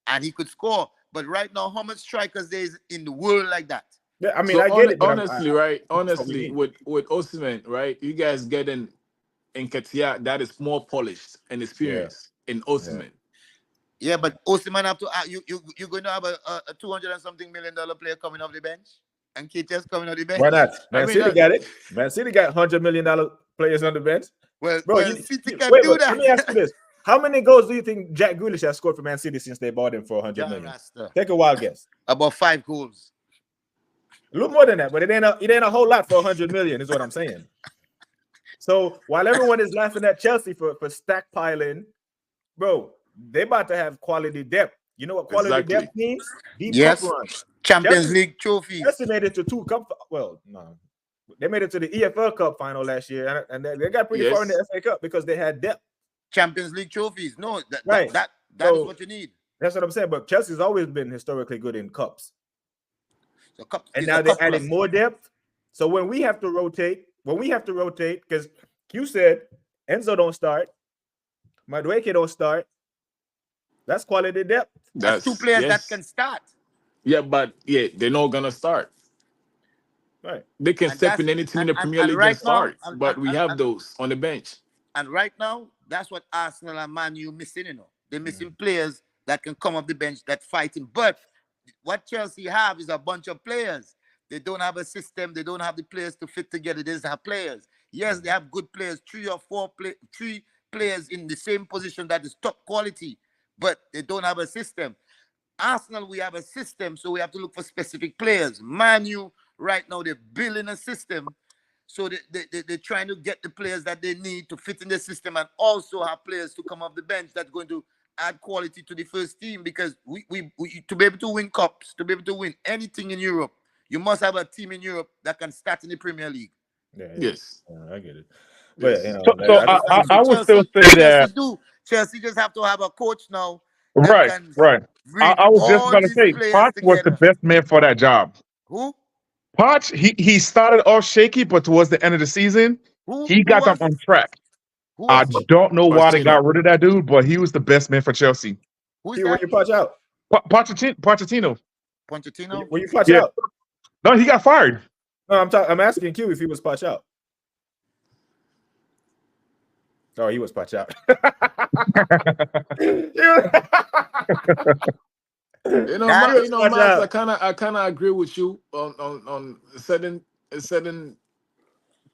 and he could score. But right now, how much strikers there is in the world like that? Yeah, I mean, So I get it. But honestly, honestly, with Osimhen, right? You guys getting Nketiah that is more polished and experienced in Osimhen. Yeah, but Osimhen have to you're going to have a $200 and something million player coming off the bench, and Keita's coming off the bench. why not? I Man mean, City got it. Man City got $100 million players on the bench. Well, Bro, City can wait, do let me ask you that. this: how many goals do you think Jack Grealish has scored for Man City since they bought him for $100 million? Rasta. Take a wild guess. About 5 goals. A little more than that, but it ain't a whole lot for $100 million, is what I'm saying. So while everyone is laughing at Chelsea for stockpiling, bro, they about to have quality depth. You know what quality Exactly. depth means? Deep Yes. cup runs. Champions Chelsea- League trophies. Chelsea made it to 2 cup. Well, no, they made it to the EFL Cup final last year, and they got pretty far in the FA Cup because they had depth. Champions League trophies. No, Right. that So- is what you need. That's what I'm saying. But Chelsea's always been historically good in cups. So cup, And it's now a they're cup adding plus. more depth. So when we have to rotate, because you said Enzo don't start, Madueke don't start, that's quality depth. That's 2 players that can start. Yeah, but they're not gonna start. Right. They can And step in that's- any team in the and- Premier and League right and start, now- and- but we and- have and- those on the bench. And right now, that's what Arsenal and Man U missing, They're missing players that can come off the bench that fighting. But what Chelsea have is a bunch of players. They don't have a system. They don't have the players to fit together. They just have players. Yes, they have good players, 3 or 4 3 players in the same position that is top quality, but they don't have a system. Arsenal, we have a system, so we have to look for specific players. Man U, right now, they're building a system. So they're trying to get the players that they need to fit in the system and also have players to come off the bench that's going to add quality to the first team, because we to be able to win cups, to be able to win anything in Europe, you must have a team in Europe that can start in the Premier League. Yeah, Yes. I get it. But Yes. I would still say that. Chelsea just have to have a coach now. Right. I was just all going to these say, players Poch was the together. best man for that job. Who? Poch, he started off shaky, but towards the end of the season, he got them on track. Who I was- don't know why they Pochettino. got rid of that dude, but he was the best man for Chelsea. Who's Q, where that? you punch out? Pochettino. Pochettino? Where you punch Yeah. out? No, he got fired. No, I'm asking Q if he was punch out. Oh, he was punch out. Miles, I kind of agree with you on certain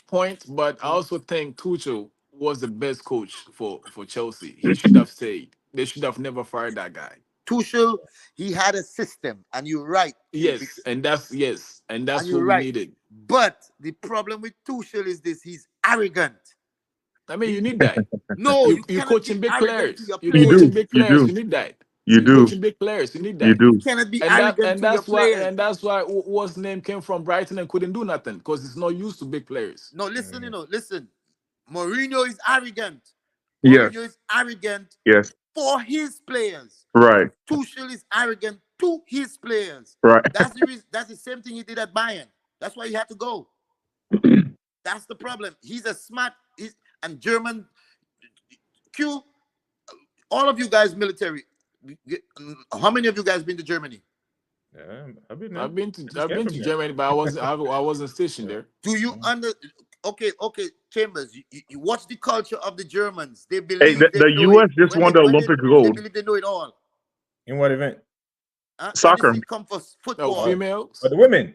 points, but I also think Tuchel was the best coach for Chelsea. He should have stayed. They should have never fired that guy. Tuchel, he had a system, and you're right. Yes, and that's And what you're we right. needed. But the problem with Tuchel is this: he's arrogant. I mean, you need that. No, you cannot coaching be big arrogant players. to your You You players. coaching do. big You players. do. You need that. You You do. coaching big players. You need that. You do. You cannot be And arrogant that, and to your that's why players. and that's why what's name came from Brighton and couldn't do nothing because it's not used to big players. No, listen, listen. Mourinho is arrogant. Yes. Mourinho is arrogant Yes. for his players. Right. Tuchel is arrogant to his players. Right. That's the reason. That's the same thing he did at Bayern. That's why he had to go. That's the problem. He's a smart. And German. Q. All of you guys, military. How many of you guys been to Germany? Yeah, I've been I've been came to from there. Germany, but I wasn't stationed there. Do you Okay, Chambers. You watch the culture of the Germans. They Hey, believe the they know US it. just When won they- the when they- Olympic They gold. believe they know it all. In what event? Soccer. Anything come for No, football. females. Oh, the women.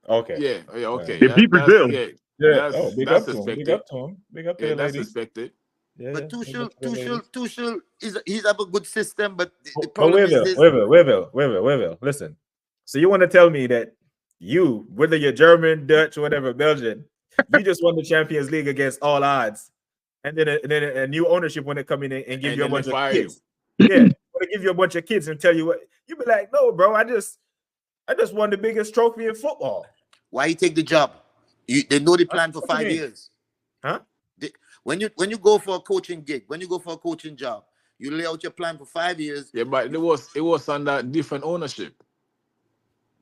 Okay. Yeah, okay. They beat Brazil. Yeah. That's, Oh, big that's up to him. Big expected. up to him. Big up to Yeah, the that's ladies. expected. Yeah, But yeah. Big up to the ladies. Tuchel he's have a good system, but the But problem is this. Weville, listen. So you want to tell me that you, whether you're German, Dutch, whatever, Belgian, you just won the Champions League against all odds, and then a new ownership when they come in and give And you a then they bunch of fire kids. you. Yeah, when they give you a bunch of kids and tell you what, you be like, no, bro, I just won the biggest trophy in football. Why you take the job? They know the plan for What you 5 mean? years. Huh? When you go for a coaching gig, when you go for a coaching job, you lay out your plan for 5 years. Yeah, but it was under different ownership.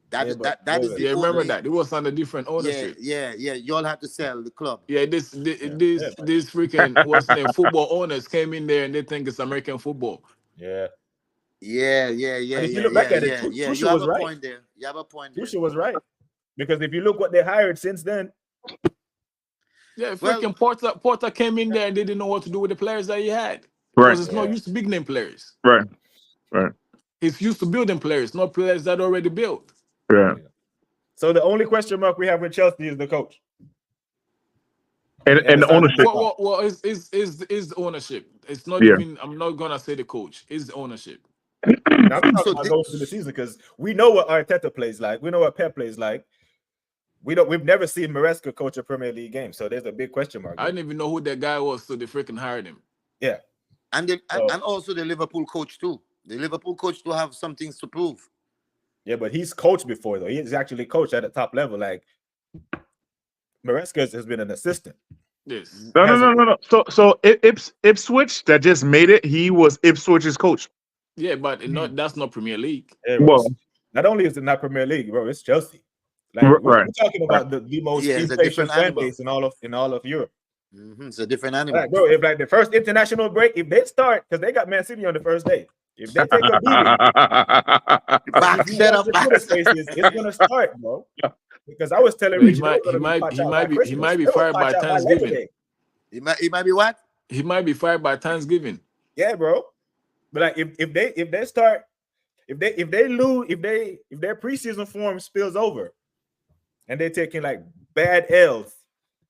That Yeah, is but that is wait, the Yeah, remember only. that. It was under different ownership. Yeah. You all have to sell the club. Yeah, this freaking what's the name? Football owners came in there and they think it's American football. Yeah. Yeah. And if you look back at it, You Tusha have was a right. point there. You have a point there. Tusha was right. Because if you look what they hired since then, Yeah, Well- freaking Porter came in there and they didn't know what to do with the players that he had. Right. Because it's not used to big name players. Right. He's used to building players, not players that already built. Yeah. so the only question mark we have with Chelsea is the coach. And the ownership. Well, is the ownership. It's not Yeah. even. I'm not gonna say the coach. It's the ownership. Now, I'm talking So about thi- going through the season because we know what Arteta plays like. We know what Pep plays like. We've never seen Maresca coach a Premier League game, so there's a big question mark. I didn't even know who that guy was, so they freaking hired him. Yeah. And So- and also the Liverpool coach too. The Liverpool coach to have some things to prove. Yeah, but he's coached before though. He's actually coached at a top level. Like Maresca has been an assistant. Yes. No. So Ipswich that just made it. He was Ipswich's coach. Yeah, but that's not Premier League. Yeah, bro. Well, Not only is it not Premier League, bro, it's Chelsea. Like Right. we're talking about the most Yeah, it's a impatient different fan animal. base in all of Europe. It's a different animal. Like, bro, if like the first international break, if they start, because they got Man City on the first day, if they take a beating, Back, if you set watch up, the back. Twitter spaces, it's gonna start, bro. Because I was telling He Richie, might- they were gonna he patched might- out he by might be- he Christmas. might be They were fired by patched out Labor Thanksgiving. Day. He might be what? He might be fired by Thanksgiving. Yeah, bro. But like if they start, if they lose, if their preseason form spills over, and they're taking like bad L's,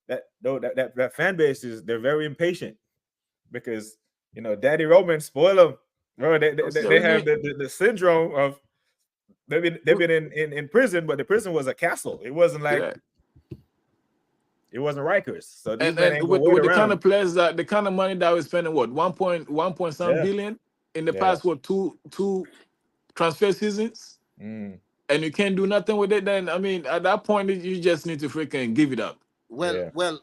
that fan base they're very impatient because Daddy Roman spoil them, bro. They have the syndrome of they've been in prison, but the prison was a castle. It wasn't like Yeah. it wasn't Rikers. So these And, men ain't and gonna with wait the around. kind of players the kind of money that we're spending, what 1 some Yeah. billion in the Yeah. past, what two transfer seasons, Mm. and you can't do nothing with it. Then I mean, at that point, you just need to freaking give it up. Well, Yeah. well.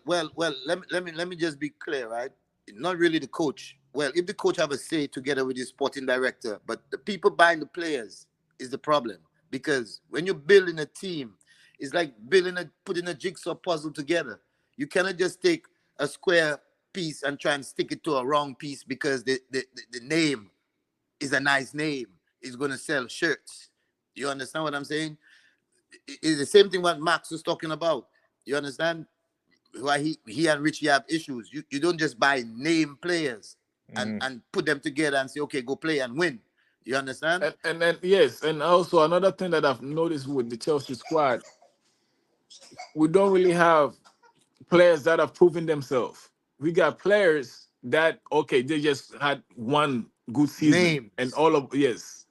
Let me just be clear, right? Not really the coach. Well, if the coach have a say together with the sporting director, but the people buying the players is the problem, because when you're building a team, it's like putting a jigsaw puzzle together. You cannot just take a square piece and try and stick it to a wrong piece because the name is a nice name. It's going to sell shirts. You understand what I'm saying? It's the same thing what Max was talking about. You understand why he and Richie have issues? You don't just buy name players and put them together and say, okay, go play and win. You understand? And then yes, and also another thing that I've noticed with the Chelsea squad, we don't really have players that have proven themselves. We got players that they just had one good season, Names. and all of yes,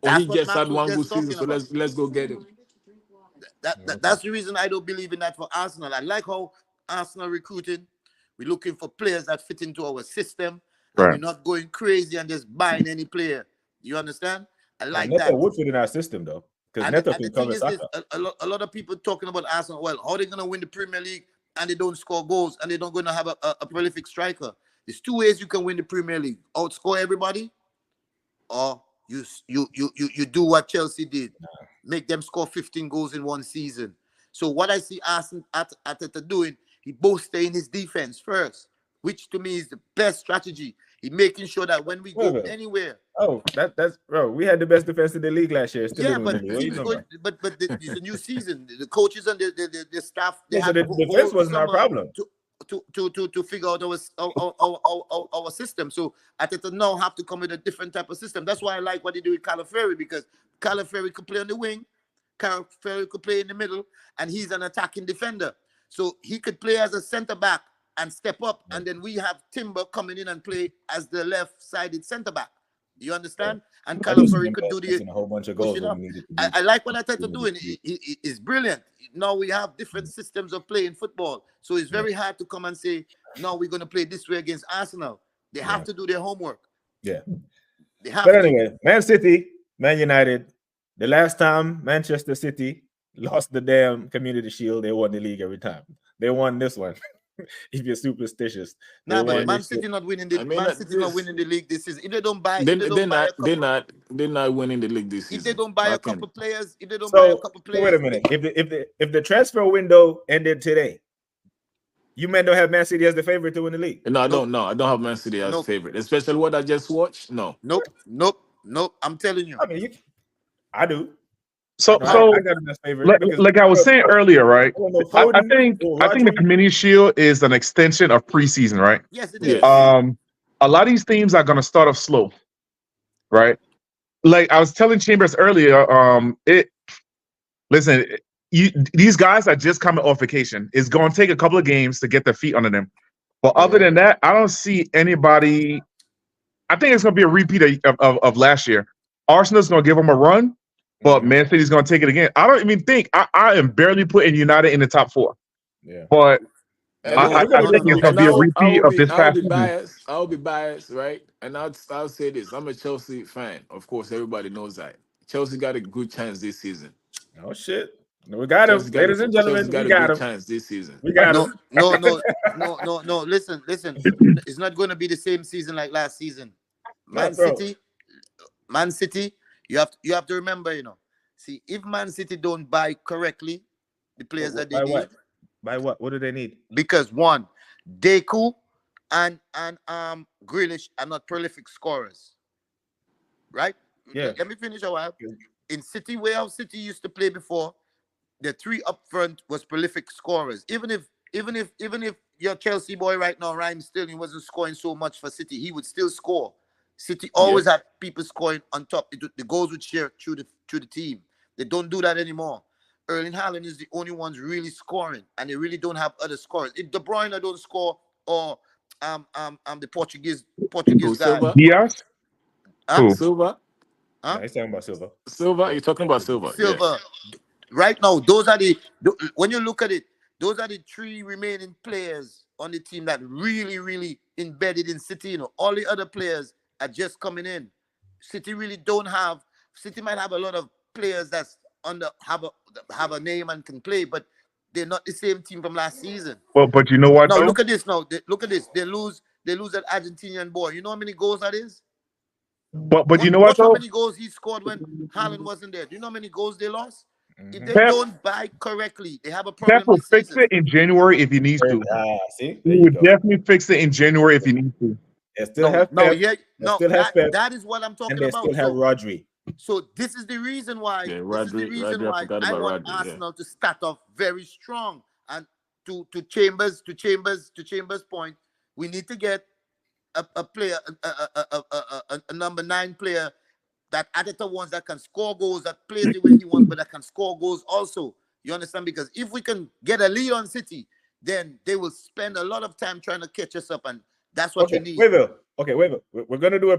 or That's he what just Max had was one just good season. talking So about. let's go get him. That's the reason I don't believe in that for Arsenal. I like how Arsenal recruiting. We're looking for players that fit into our system. And Right. we're not going crazy and just buying any player. You understand? I like Neto that. would fit in our system though, because And Neto the can thing cover is this, Saka. a lot of people talking about Arsenal. Well, how are they going to win the Premier League and they don't score goals and they don't going to have a prolific striker? There's two ways you can win the Premier League: outscore everybody, or you do what Chelsea did, make them score 15 goals in one season. So what I see Arsenal Arteta doing, he both stay in his defense first, which to me is the best strategy. He making sure that when we go Wait. anywhere. Oh, that's bro. We had the best defense in the league last year. Still Yeah, didn't but win the league. What are you talking about? it's a new season. The coaches and the staff, they Yeah, so had the whole defense wasn't our summer problem. to figure out our system. So Arteta now have to come with a different type of system. That's why I like what they do with Calafiori, because Calafiori could play on the wing, Calafiori could play in the middle, and he's an attacking defender. So he could play as a center back and step up, and then we have Timber coming in and play as the left-sided center back. You understand? And I just Calipari remember could do us the missing a whole bunch of goals pushing when up. we needed to I, be. I like what I tried to do, and it's brilliant. Now we have different systems of playing football, so it's very hard to come and say, "No, we're going to play this way against Arsenal." They have to do their homework. Yeah. They have But to. anyway, Man City, Man United. The last time Manchester City lost the damn Community Shield, they won the league every time. They won this one. If you're superstitious, they Nah, but won Man this City shit. not winning the I mean, Man City not winning the league this season. If they don't buy, they're not winning the league this season. if they don't buy a Back couple in. players, if they don't So, buy a couple so players, wait a minute. If the transfer window ended today, you men don't have Man City as the favorite to win the league. No, I Nope. don't know. I don't have Man City as Nope. favorite, especially what I just watched. No. Nope. I'm telling you. I mean, I do. So I got them as favorite because like I was saying earlier, right? I think the Rodri. Community Shield is an extension of preseason, right? Yes, it Yes. is. A lot of these teams are gonna start off slow, right? Like I was telling Chambers earlier, listen, these guys are just coming off vacation. It's gonna take a couple of games to get their feet under them. But other than that, I don't see anybody. I think it's gonna be a repeat of last year. Arsenal's gonna give them a run, but Man City's gonna take it again. I don't even think I am barely putting United in the top 4. Yeah. But I think it's gonna be a repeat of this past season. I'll be biased, right? And I'll say this: I'm a Chelsea fan. Of course, everybody knows that. Chelsea got a good chance this season. Oh shit! We got him, ladies and gentlemen. Chelsea We got a him. good chance this season. We got him. No. Listen. It's not going to be the same season like last season. Man City. You have to remember, See, if Man City don't buy correctly the players that they need. By what? What do they need? Because one, Deku and Grealish are not prolific scorers. Right? Yeah. Let me finish a while. In City, where how City used to play before, the 3 up front was prolific scorers. Even if your Chelsea boy right now, Ryan Sterling, wasn't scoring so much for City, he would still score. City always had people scoring on top. The goals would share through the team. They don't do that anymore. Erling Haaland is the only ones really scoring, and they really don't have other scorers. If De Bruyne don't score, or the Portuguese guy, Diaz, Silva. Huh? He's talking about Silva. Silva, you're talking about Silva. Yeah. Right now, those are when you look at it, those are the 3 remaining players on the team that really, really embedded in City. All the other players are just coming in. City really don't have. City might have a lot of players that's have a name and can play, but they're not the same team from last season. Well, but you know what? Now look at this. Look at this. They lose that Argentinian boy. You know how many goals that is? But you know what? How many goals he scored when Haaland wasn't there? Do you know how many goals they lost? If they don't buy correctly, they have a problem. Pep will fix it in January if he needs to. See, he would definitely fix it in January if he needs to. They still have Pep. That is what I'm talking and they about. Still have Rodri. So this is the reason why. Rodri, I want Arsenal to start off very strong. And to Chambers' point, we need to get a player, a number 9 player that Arteta wants, that can score goals, that plays the way he wants, but that can score goals also. You understand? Because if we can get a lead on City, then they will spend a lot of time trying to catch us up, and that's what you need. Wait. We're gonna do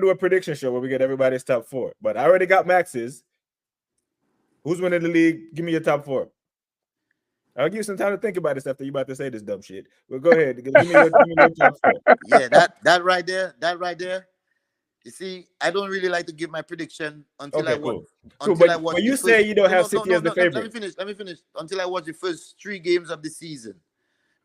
a prediction show where we get everybody's top 4. But I already got Max's. Who's winning the league? Give me your top 4. I'll give you some time to think about this after you about to say this dumb shit. Well, go ahead. Give me your top 4. Yeah, that right there. You see, I don't really like to give my prediction until I watch. But you say you don't have City as the favorite. Let me finish. Until I watch the first 3 games of the season,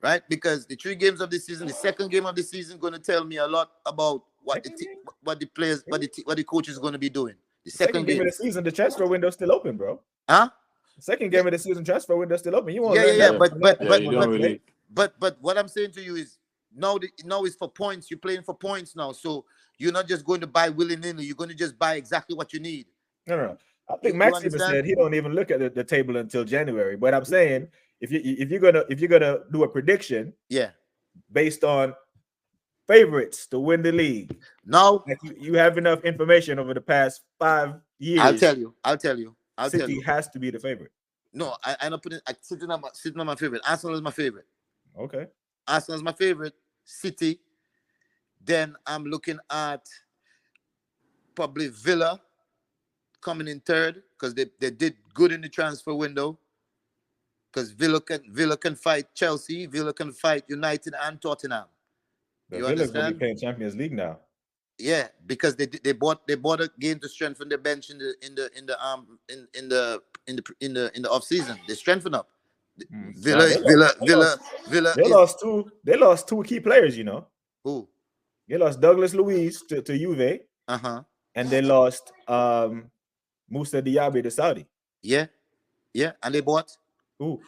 right? Because the 3 games of the season, the second game of the season, going to tell me a lot about what the players, what the coach is going to be doing. The second game of the season, the transfer window's still open, bro. Huh? Second game of the season, transfer window still open. You won't. But what I'm saying to you is now it's for points. You're playing for points now, so you're not just going to buy willy-nilly. You're going to just buy exactly what you need. No. I think Max even said he don't even look at the table until January. But I'm saying if you're gonna do a prediction, based on favorites to win the league, now you have enough information over the past 5 years. I'll tell you. City has to be the favorite. No, I'm not putting City on my favorite. Arsenal is my favorite. Okay. Arsenal is my favorite. City. Then I'm looking at probably Villa coming in third because they did good in the transfer window. Because Villa can fight Chelsea, Villa can fight United and Tottenham. The You Villa's gonna be understand? playing Champions League now. Yeah, because they bought a game to strengthen the bench in the off season. They strengthen up. Villa They lost two key players, you know. who? They lost Douglas Luiz to Juve, and they lost Moussa Diaby to Saudi. Yeah, and they bought. Who?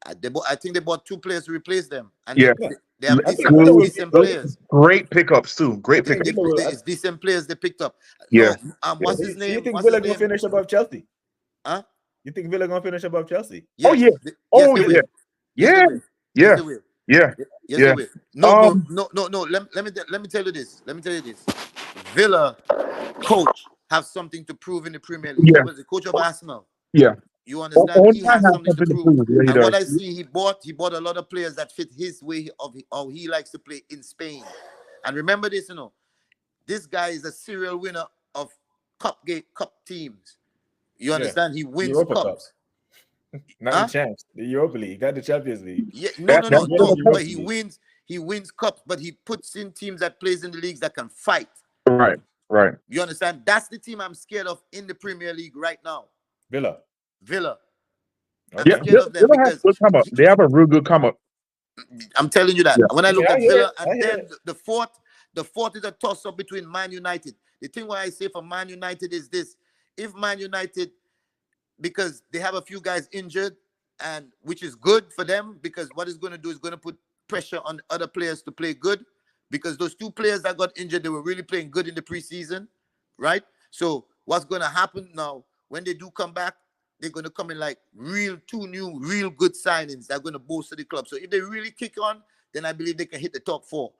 I think they bought 2 players to replace them. And Yeah. they have decent players. Great pickups too. Great pickups. It's decent players they picked up. Yeah. No, what's his name? You think What's Villa his gonna name? finish above Chelsea? Huh? You think Villa gonna finish above Chelsea? Oh yeah. Yes, Oh they yeah. will. Yes, Yeah. they will. Yes, Yeah. they will. Yeah. Yes, Yeah. they will. No. Let me tell you this. Villa coach have something to prove in the Premier League. Yeah. He was the coach of Arsenal. Yeah. You understand? He has something to prove. Yeah, he And does. what I see, he bought a lot of players that fit his way of how he likes to play in Spain. And remember this, this guy is a serial winner of cup teams. You understand? He wins Europa cups. Not the champs. The Europa League. Got the Champions League. Yeah, That's no. Europa But he wins cups, but he puts in teams that plays in the leagues that can fight. Right. You understand? That's the team I'm scared of in the Premier League right now. Villa. I'm Yeah. scared of them because They have a real good come up. I'm telling you that. Yeah. When I look Yeah, at I hear Villa, it. I and hear then it. the fourth is a toss-up between Man United. The thing why I say for Man United is this: if Man United, because they have a few guys injured, and which is good for them, because what it's going to do is going to put pressure on other players to play good, because those 2 players that got injured, they were really playing good in the preseason, right? So what's going to happen now when they do come back? They're going to come in like 2 new, real good signings that are going to bolster the club. So if they really kick on, then I believe they can hit the top 4.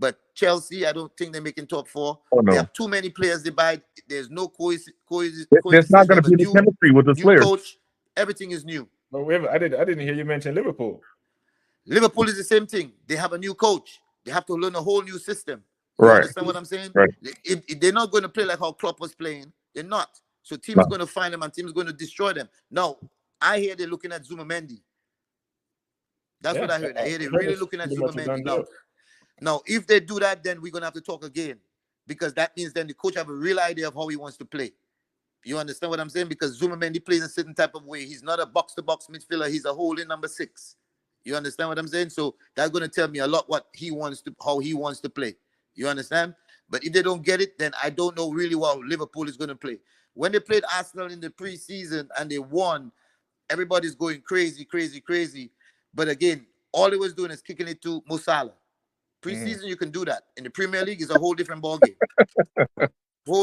But Chelsea, I don't think they're making top 4. Oh, no. They have too many players they buy. There's no cohesive. There's not going to be the chemistry with the new players. coach. Everything is new. But wait, I didn't hear you mention Liverpool. Liverpool is the same thing. They have a new coach. They have to learn a whole new system. Right. Understand what I'm saying? Right. If they're not going to play like how Klopp was playing. They're not. So teams are going to find them and teams are going to destroy them. Now, I hear they're looking at Zubimendi. That's what I heard. I hear they're really looking at Zubimendi. Now, if they do that, then we're going to have to talk again. Because that means then the coach have a real idea of how he wants to play. You understand what I'm saying? Because Zubimendi plays a certain type of way. He's not a box-to-box midfielder. He's a holding number 6. You understand what I'm saying? So that's going to tell me a lot how he wants to play. You understand? But if they don't get it, then I don't know really what Liverpool is going to play. When they played Arsenal in the preseason and they won, everybody's going crazy. But again, all he was doing is kicking it to Mo Salah. Preseason, you can do that. In the Premier League, it's a whole different ballgame.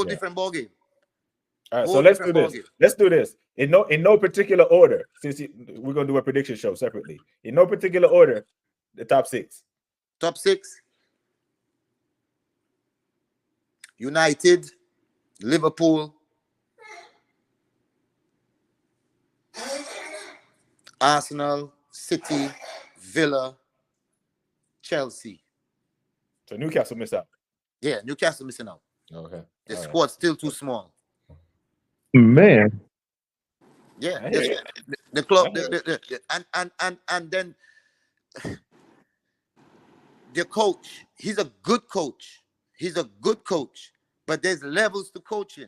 Different ballgame. All right, so let's do this. In no particular order, since we're going to do a prediction show separately. In no particular order, the top 6. Top 6. United, Liverpool, Arsenal, City, Villa, Chelsea. So Newcastle missed out. Yeah, Newcastle missing out. Okay. The squad's still too small. Man. Yeah, the club, and then the coach. He's a good coach. But there's levels to coaching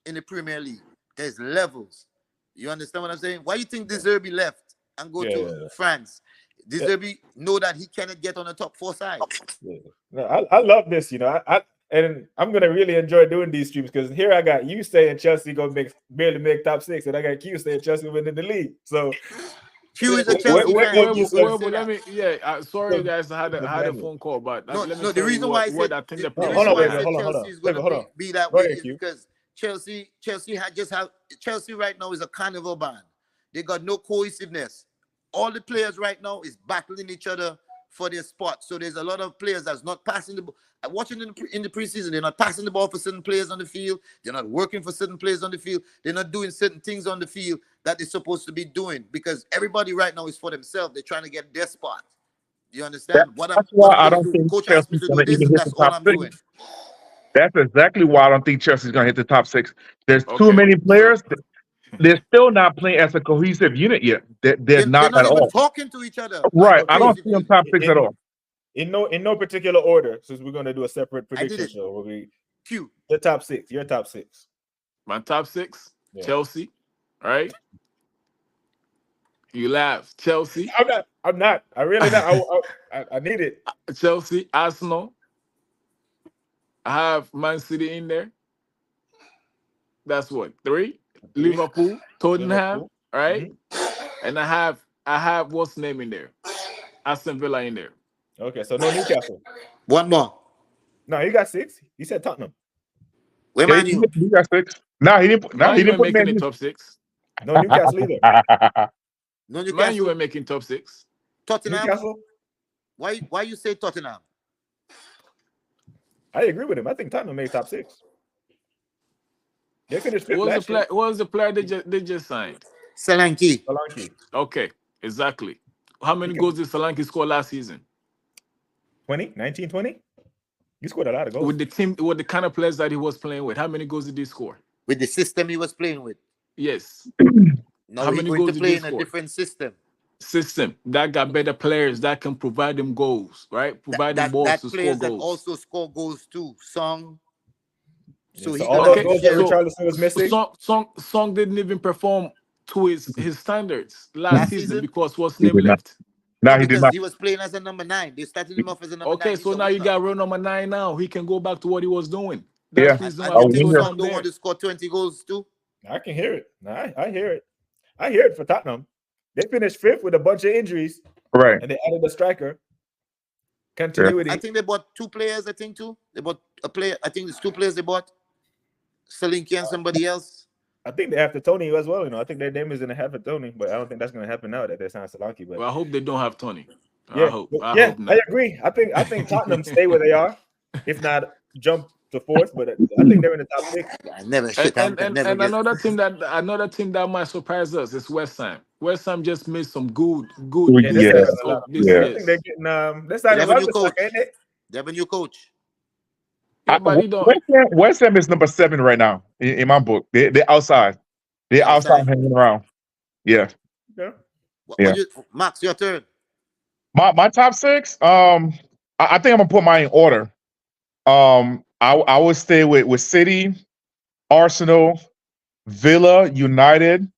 in the Premier League. There's levels. You understand what I'm saying? Why do you think De Zerbi left and go to France? De Zerbi know that he cannot get on the top 4 side. Yeah. No, I love this. And I'm gonna really enjoy doing these streams because here I got you saying Chelsea gonna barely make top 6, and I got Q saying Chelsea winning the league. So Q is a Chelsea fan. Sorry guys, I had a phone call, but the reason why I said Chelsea is gonna be that way is because Chelsea right now is a carnival band. They got no cohesiveness. All the players right now is battling each other for their spot. So there's a lot of players that's not passing the ball. Watching in the preseason, they're not passing the ball for certain players on the field. They're not working for certain players on the field. They're not doing certain things on the field that they're supposed to be doing because everybody right now is for themselves. They're trying to get their spot. You understand? That's why I don't think Coach Chelsea's asked me to gonna do this, even hit that's the all top I'm 6. doing. That's exactly why I don't think Chelsea's gonna hit the top 6. There's too Okay. many So players. They're still not playing as a cohesive unit yet. They're They're not not at even all. talking to each other. Right. I Okay, don't see them top 6 at all. in no particular order, since we're gonna do a separate I did prediction it. show. Will be Q. the top 6. Your top 6. my top 6, Yeah. Chelsea. All right. You laugh. Chelsea, I'm not. I really not. I need it. Chelsea, Arsenal. I have Man City in there. That's what 3. Liverpool, Tottenham. Liverpool. All right. And I have what's the name in there? Aston Villa in there. Okay, so no Newcastle. One more. No, you got 6. You said Tottenham. Where Yeah, Man U? he got 6. No, he didn't. Put, no, Man he U didn't ain't put making Man the U. top 6. No Newcastle either. No Man U Newcastle. ain't making top 6. Tottenham. Newcastle. Why you say Tottenham? I agree with him. I think Tottenham made top 6. They finished 5th What last year. was the player they just signed? Solanke. Solanke. Okay, exactly. How many goals did Solanke score last season? 19, 20? You scored a lot of goals. With the team, with the kind of players that he was playing with, how many goals did he score? With the system he was playing with. Yes. Now How he's many going to goals did play he in a score? different system. System that got better players that can provide them goals, right? Provide them balls That to score players that goals. also score goals too. Song. So Yeah, he all gonna those goals that Richarlison was missing. Song didn't even perform to his standards last Last season season? because what's He name did not. left. No, he did because not. he was playing as a number 9. They started him off as a number 9. Okay, He's so a now you winger. got real number 9 now. He can go back to what he was doing. Yeah. That's the reason And why you we think winger. Son don't want to score 20 goals too? I can hear it. No, I hear it. I hear it for Tottenham. They finished 5th with a bunch of injuries, Right. and they added a striker. Continuity. I think they bought 2 players, I think too. They bought a player. I think it's 2 players they bought. Solanke and somebody else. I think they have to Tony as well. I think their name is in the half of Tony, but I don't think that's going to happen now that they signed Solanke. But Well, I hope they don't have Tony. yeah, I hope I not. agree. I think Tottenham stay where they are, if not jump to 4th. But I think they're in the top 6. I never shit. And never get- another team that might surprise us is West Ham. West Ham just made some good Yeah, Yeah. business a lot. of this Yeah. I year. think they're getting they're They signing have a new Wan-Bissaka, coach. ain't they? They have a new coach. Yeah, but he don't. West Ham is number 7 right now in my book. They're outside. They're outside hanging around. Yeah. Yeah. Yeah. Max, your turn. My top 6. I think I'm gonna put mine in order. I would stay with City, Arsenal, Villa, United.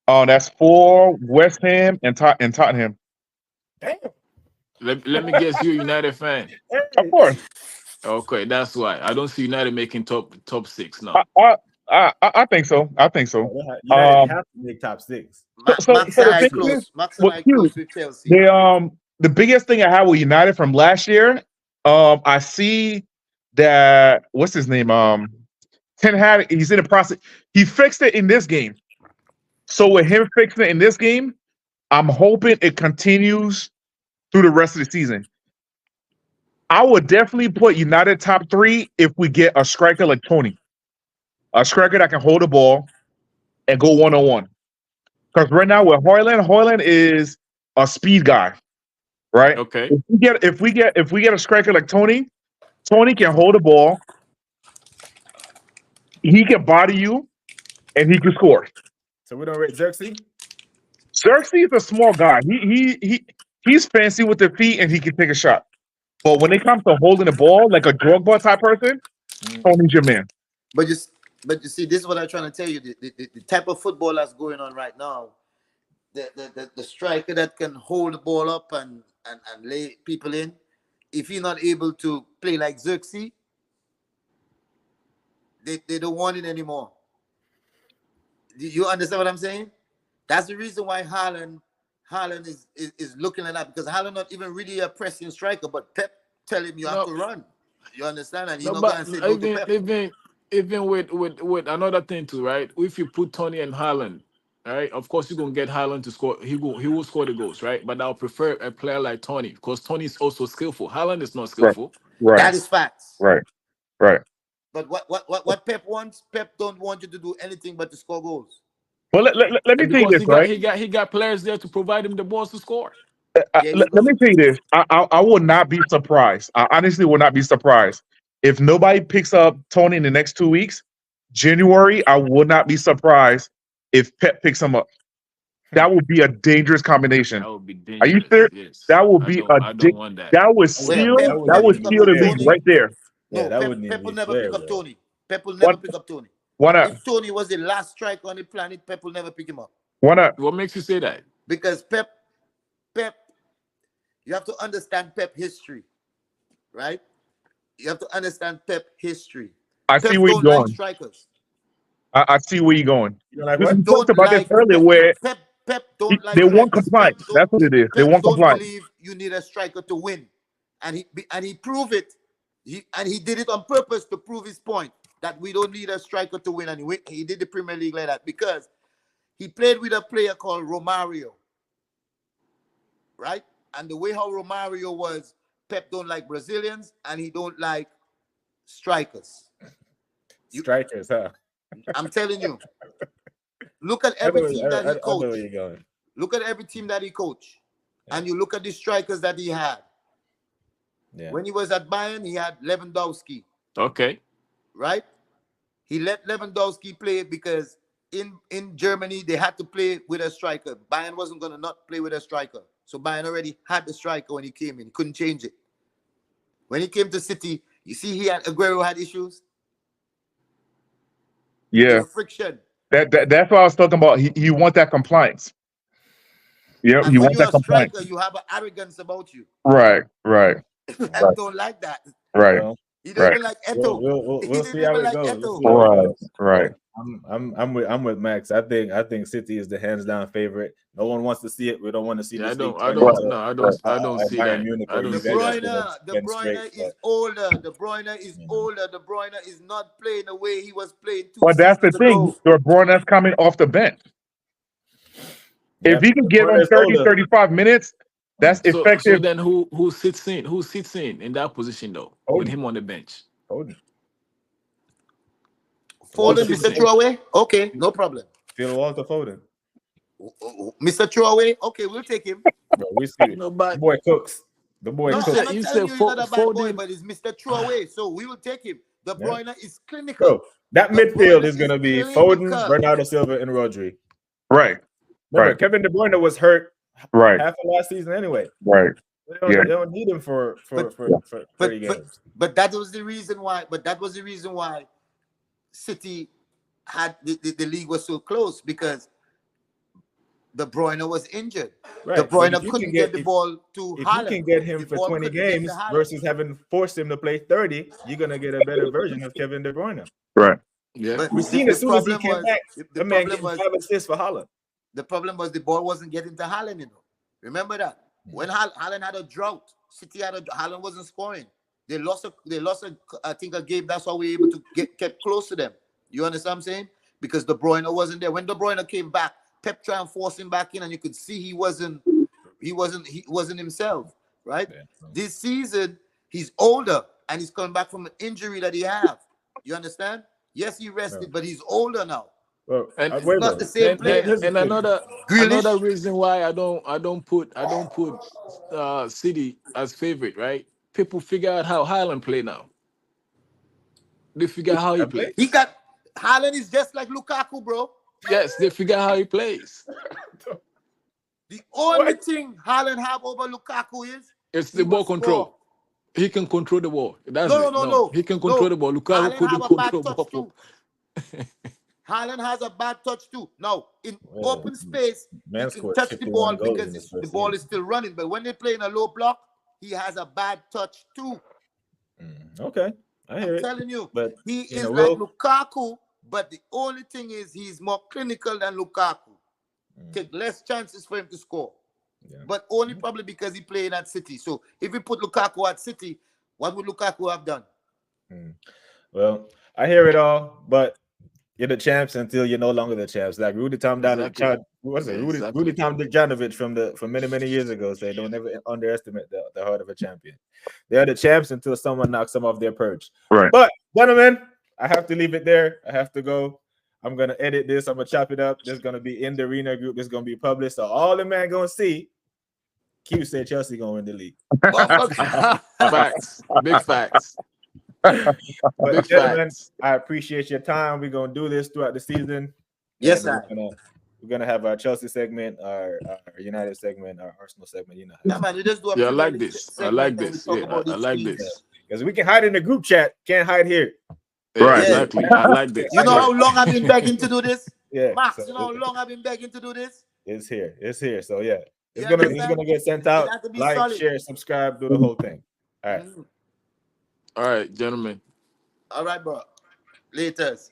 That's 4. West Ham and Tottenham. Damn. Let me guess, you a United fan. Of course. Okay, that's why I don't see United making top 6 now. I think so. I think so. United have to make top 6. So Max the and I thing close. is, Max and I close with Chelsea. the biggest thing I had with United from last year, I see that what's his name? Ten Hag, he's in the process. He fixed it in this game. So with him fixing it in this game, I'm hoping it continues through the rest of the season. I would definitely put United top 3 if we get a striker like Tony. A striker that can hold the ball and go one-on-one. Because right now with Højlund is a speed guy, right? Okay. If we get a striker like Tony can hold the ball, he can body you, and he can score. So we don't rate Xerxes? Xerxes is a small guy. He's fancy with the feet and he can take a shot. But when it comes to holding the ball, like a Drogba type person, Tony's your man. But you see, this is what I'm trying to tell you. The type of football that's going on right now, the striker that can hold the ball up and lay people in, if you're not able to play like Xerxes, they don't want it anymore. Do you understand what I'm saying? That's the reason why Haaland is looking at that, because Haaland not even really a pressing striker, but Pep tell him you have to run. You understand? And he's not gonna say no to Pep. Even with another thing too, right? If you put Tony and Haaland, right? Of course you're gonna get Haaland to score. He will score the goals, right? But I'll prefer a player like Tony because Tony is also skillful. Haaland is not skillful. Right. That is facts. Right. But what Pep wants, Pep don't want you to do anything but to score goals. Well, let me tell you this, right? He got players there to provide him the balls to score. Let me tell you this. I will not be surprised. I honestly will not be surprised if nobody picks up Tony in the next 2 weeks, January, I would not be surprised if Pep picks him up. That would be a dangerous combination. That would be Are you dangerous. serious? Yes. That would I be don't, I don't want that. that would Well, seal Pep- that would Pep seal the Tony- league right there. Yeah, No, that Pep, wouldn't Pep even will be never fair, pick up bro. Tony. Pep will never What? pick up Tony. Why not? If Tony was the last striker on the planet, Pep will never pick him up. Why not? What makes you say that? Because Pep, you have to understand Pep history, right? You have to understand Pep history. I Pep see where you're don't like going. strikers. I see where you're going. You know, like We what? talked about this earlier, where Pep don't like they want strikers. compliance. Pep That's what it is. They Pep want don't compliance. believe you need a striker to win, and he proved it. He did it on purpose to prove his point that we don't need a striker to win, and he did the Premier League like that because he played with a player called Romario, right? And the way how Romario was, Pep don't like Brazilians and he don't like strikers. Strikers, huh? I'm telling you. Look at I know every team that he I know coached. where you're going. Look at every team that he coached. And you look at the strikers that he had. Yeah. When he was at Bayern, he had Lewandowski, Okay. right? He let Lewandowski play because in Germany, they had to play with a striker. Bayern wasn't going to not play with a striker. So Bayern already had the striker when he came in. He couldn't change it. When he came to City, you see Aguero had issues. Yeah, There was friction. that's what I was talking about. He want that compliance. Yeah, And you when want you're that a striker, compliance. you have an arrogance about you. Right. Pep don't like that. Well, He don't even like Eto'o. we'll He see didn't how even it like goes. Eto'o. We'll see. Right. I'm with Max. I think City is the hands down favorite. No one wants to see it. We don't want to see Yeah, this I league don't. I turn don't. into No, I don't a see Bayern that. Munich I or don't De see Juventus that. Bruyne, against straight, is older. De Bruyne is older. De Bruyne is not playing the way he was playing 2 But that's the seasons thing. ago. De Bruyne's coming off the bench. If he can give him 30, 35 minutes, that's So effective. then who sits in that position though with Foden. him on the bench? Foden. Foden, Walter Mr. Foden. Traore? Okay, no problem. Phil Walter Foden. Mr. Traore? Okay, we'll take him. Bro, we see No, but the boy cooks. The boy No, cooks. I'm not you telling said you he's not a bad boy, Foden- but it's Mr. Traore, so we will take him. De Bruyne is clinical. Bro, that De midfield Bruyne is going to is be clinical. Foden, Bernardo Silva, and Rodri. Right. Remember, Right. Kevin De Bruyne was hurt Right. half of last season anyway. Right. They don't need him for 30 games. But that was the reason why. City had the league was so close because De Bruyne was injured. Right. De So Bruyne if you couldn't can get the ball to If Haaland. you can get him The for ball 20 couldn't get to games Haaland. versus having forced him to play 30, you're gonna get a better version of Kevin De Bruyne. Right. yeah. But We seen as soon as he came back, the the man problem getting was 5 assists for Haaland. the problem was the ball wasn't getting to Haaland, you know. Remember that? When Haaland had a drought, Haaland wasn't scoring. They lost I think a game. That's why we were able to kept close to them. You understand what I'm saying? Because De Bruyne wasn't there. When De Bruyne came back, Pep tried and force him back in, and you could see he wasn't himself, right? Yeah. This season, he's older and he's coming back from an injury that he have. You understand? Yes, he rested, but he's older now. Well, And wait, it's bro. not the same player. And another Grealish? reason why I don't put City as favorite, right? People figure out how Haaland play now. They figure out how he plays. Haaland is just like Lukaku, bro. Yes, they figure out how he plays. The only thing Haaland have over Lukaku is It's he the ball will control. score. He can control the ball. That's No, it. no. He can control No. the ball. Lukaku Haaland couldn't have a bad control the touch ball. too. Haaland has a bad touch too. Now, in Well, open space, man he can scored touch the 51 ball goals because in his the first ball season. is still running. But when they play in a low block, he has a bad touch too. Okay, I hear I'm it. telling you, But he you is know, like we'll- Lukaku, but the only thing is he's more clinical than Lukaku. Take less chances for him to score. Yeah. But only probably because he played at City. So if we put Lukaku at City, what would Lukaku have done? Well, I hear it all, but you're the champs until you're no longer the champs. Like Rudy Exactly. Rudy Tomjanovic from many years ago said, "Don't ever underestimate the heart of a champion." They're the champs until someone knocks them off their perch. Right. But gentlemen, I have to leave it there. I have to go. I'm gonna edit this. I'm gonna chop it up. This is gonna be in the arena group. This is gonna be published. So all the man gonna see. Q said Chelsea gonna win the league. Facts. Big facts. But Big gentlemen, facts. I appreciate your time. We're gonna do this throughout the season. Yes, And sir. we're gonna have our Chelsea segment, our United segment, our Arsenal segment. You know, Yeah, man, we just do a Yeah, I Premier like League this. I segment like and we this. talk Yeah, about I these like teams. this. because we can hide in the group chat, can't hide here. Yeah, Right. Yeah. exactly. I like this. You know Yeah. how long I've been begging to do this? Yeah, Max, so you know how long I've been begging to do this? it's here. It's here. So yeah, You it's understand? gonna get sent It out. has to be Like, solid. share, subscribe, do the whole thing. All right. All right, gentlemen. All right, bro. Laters.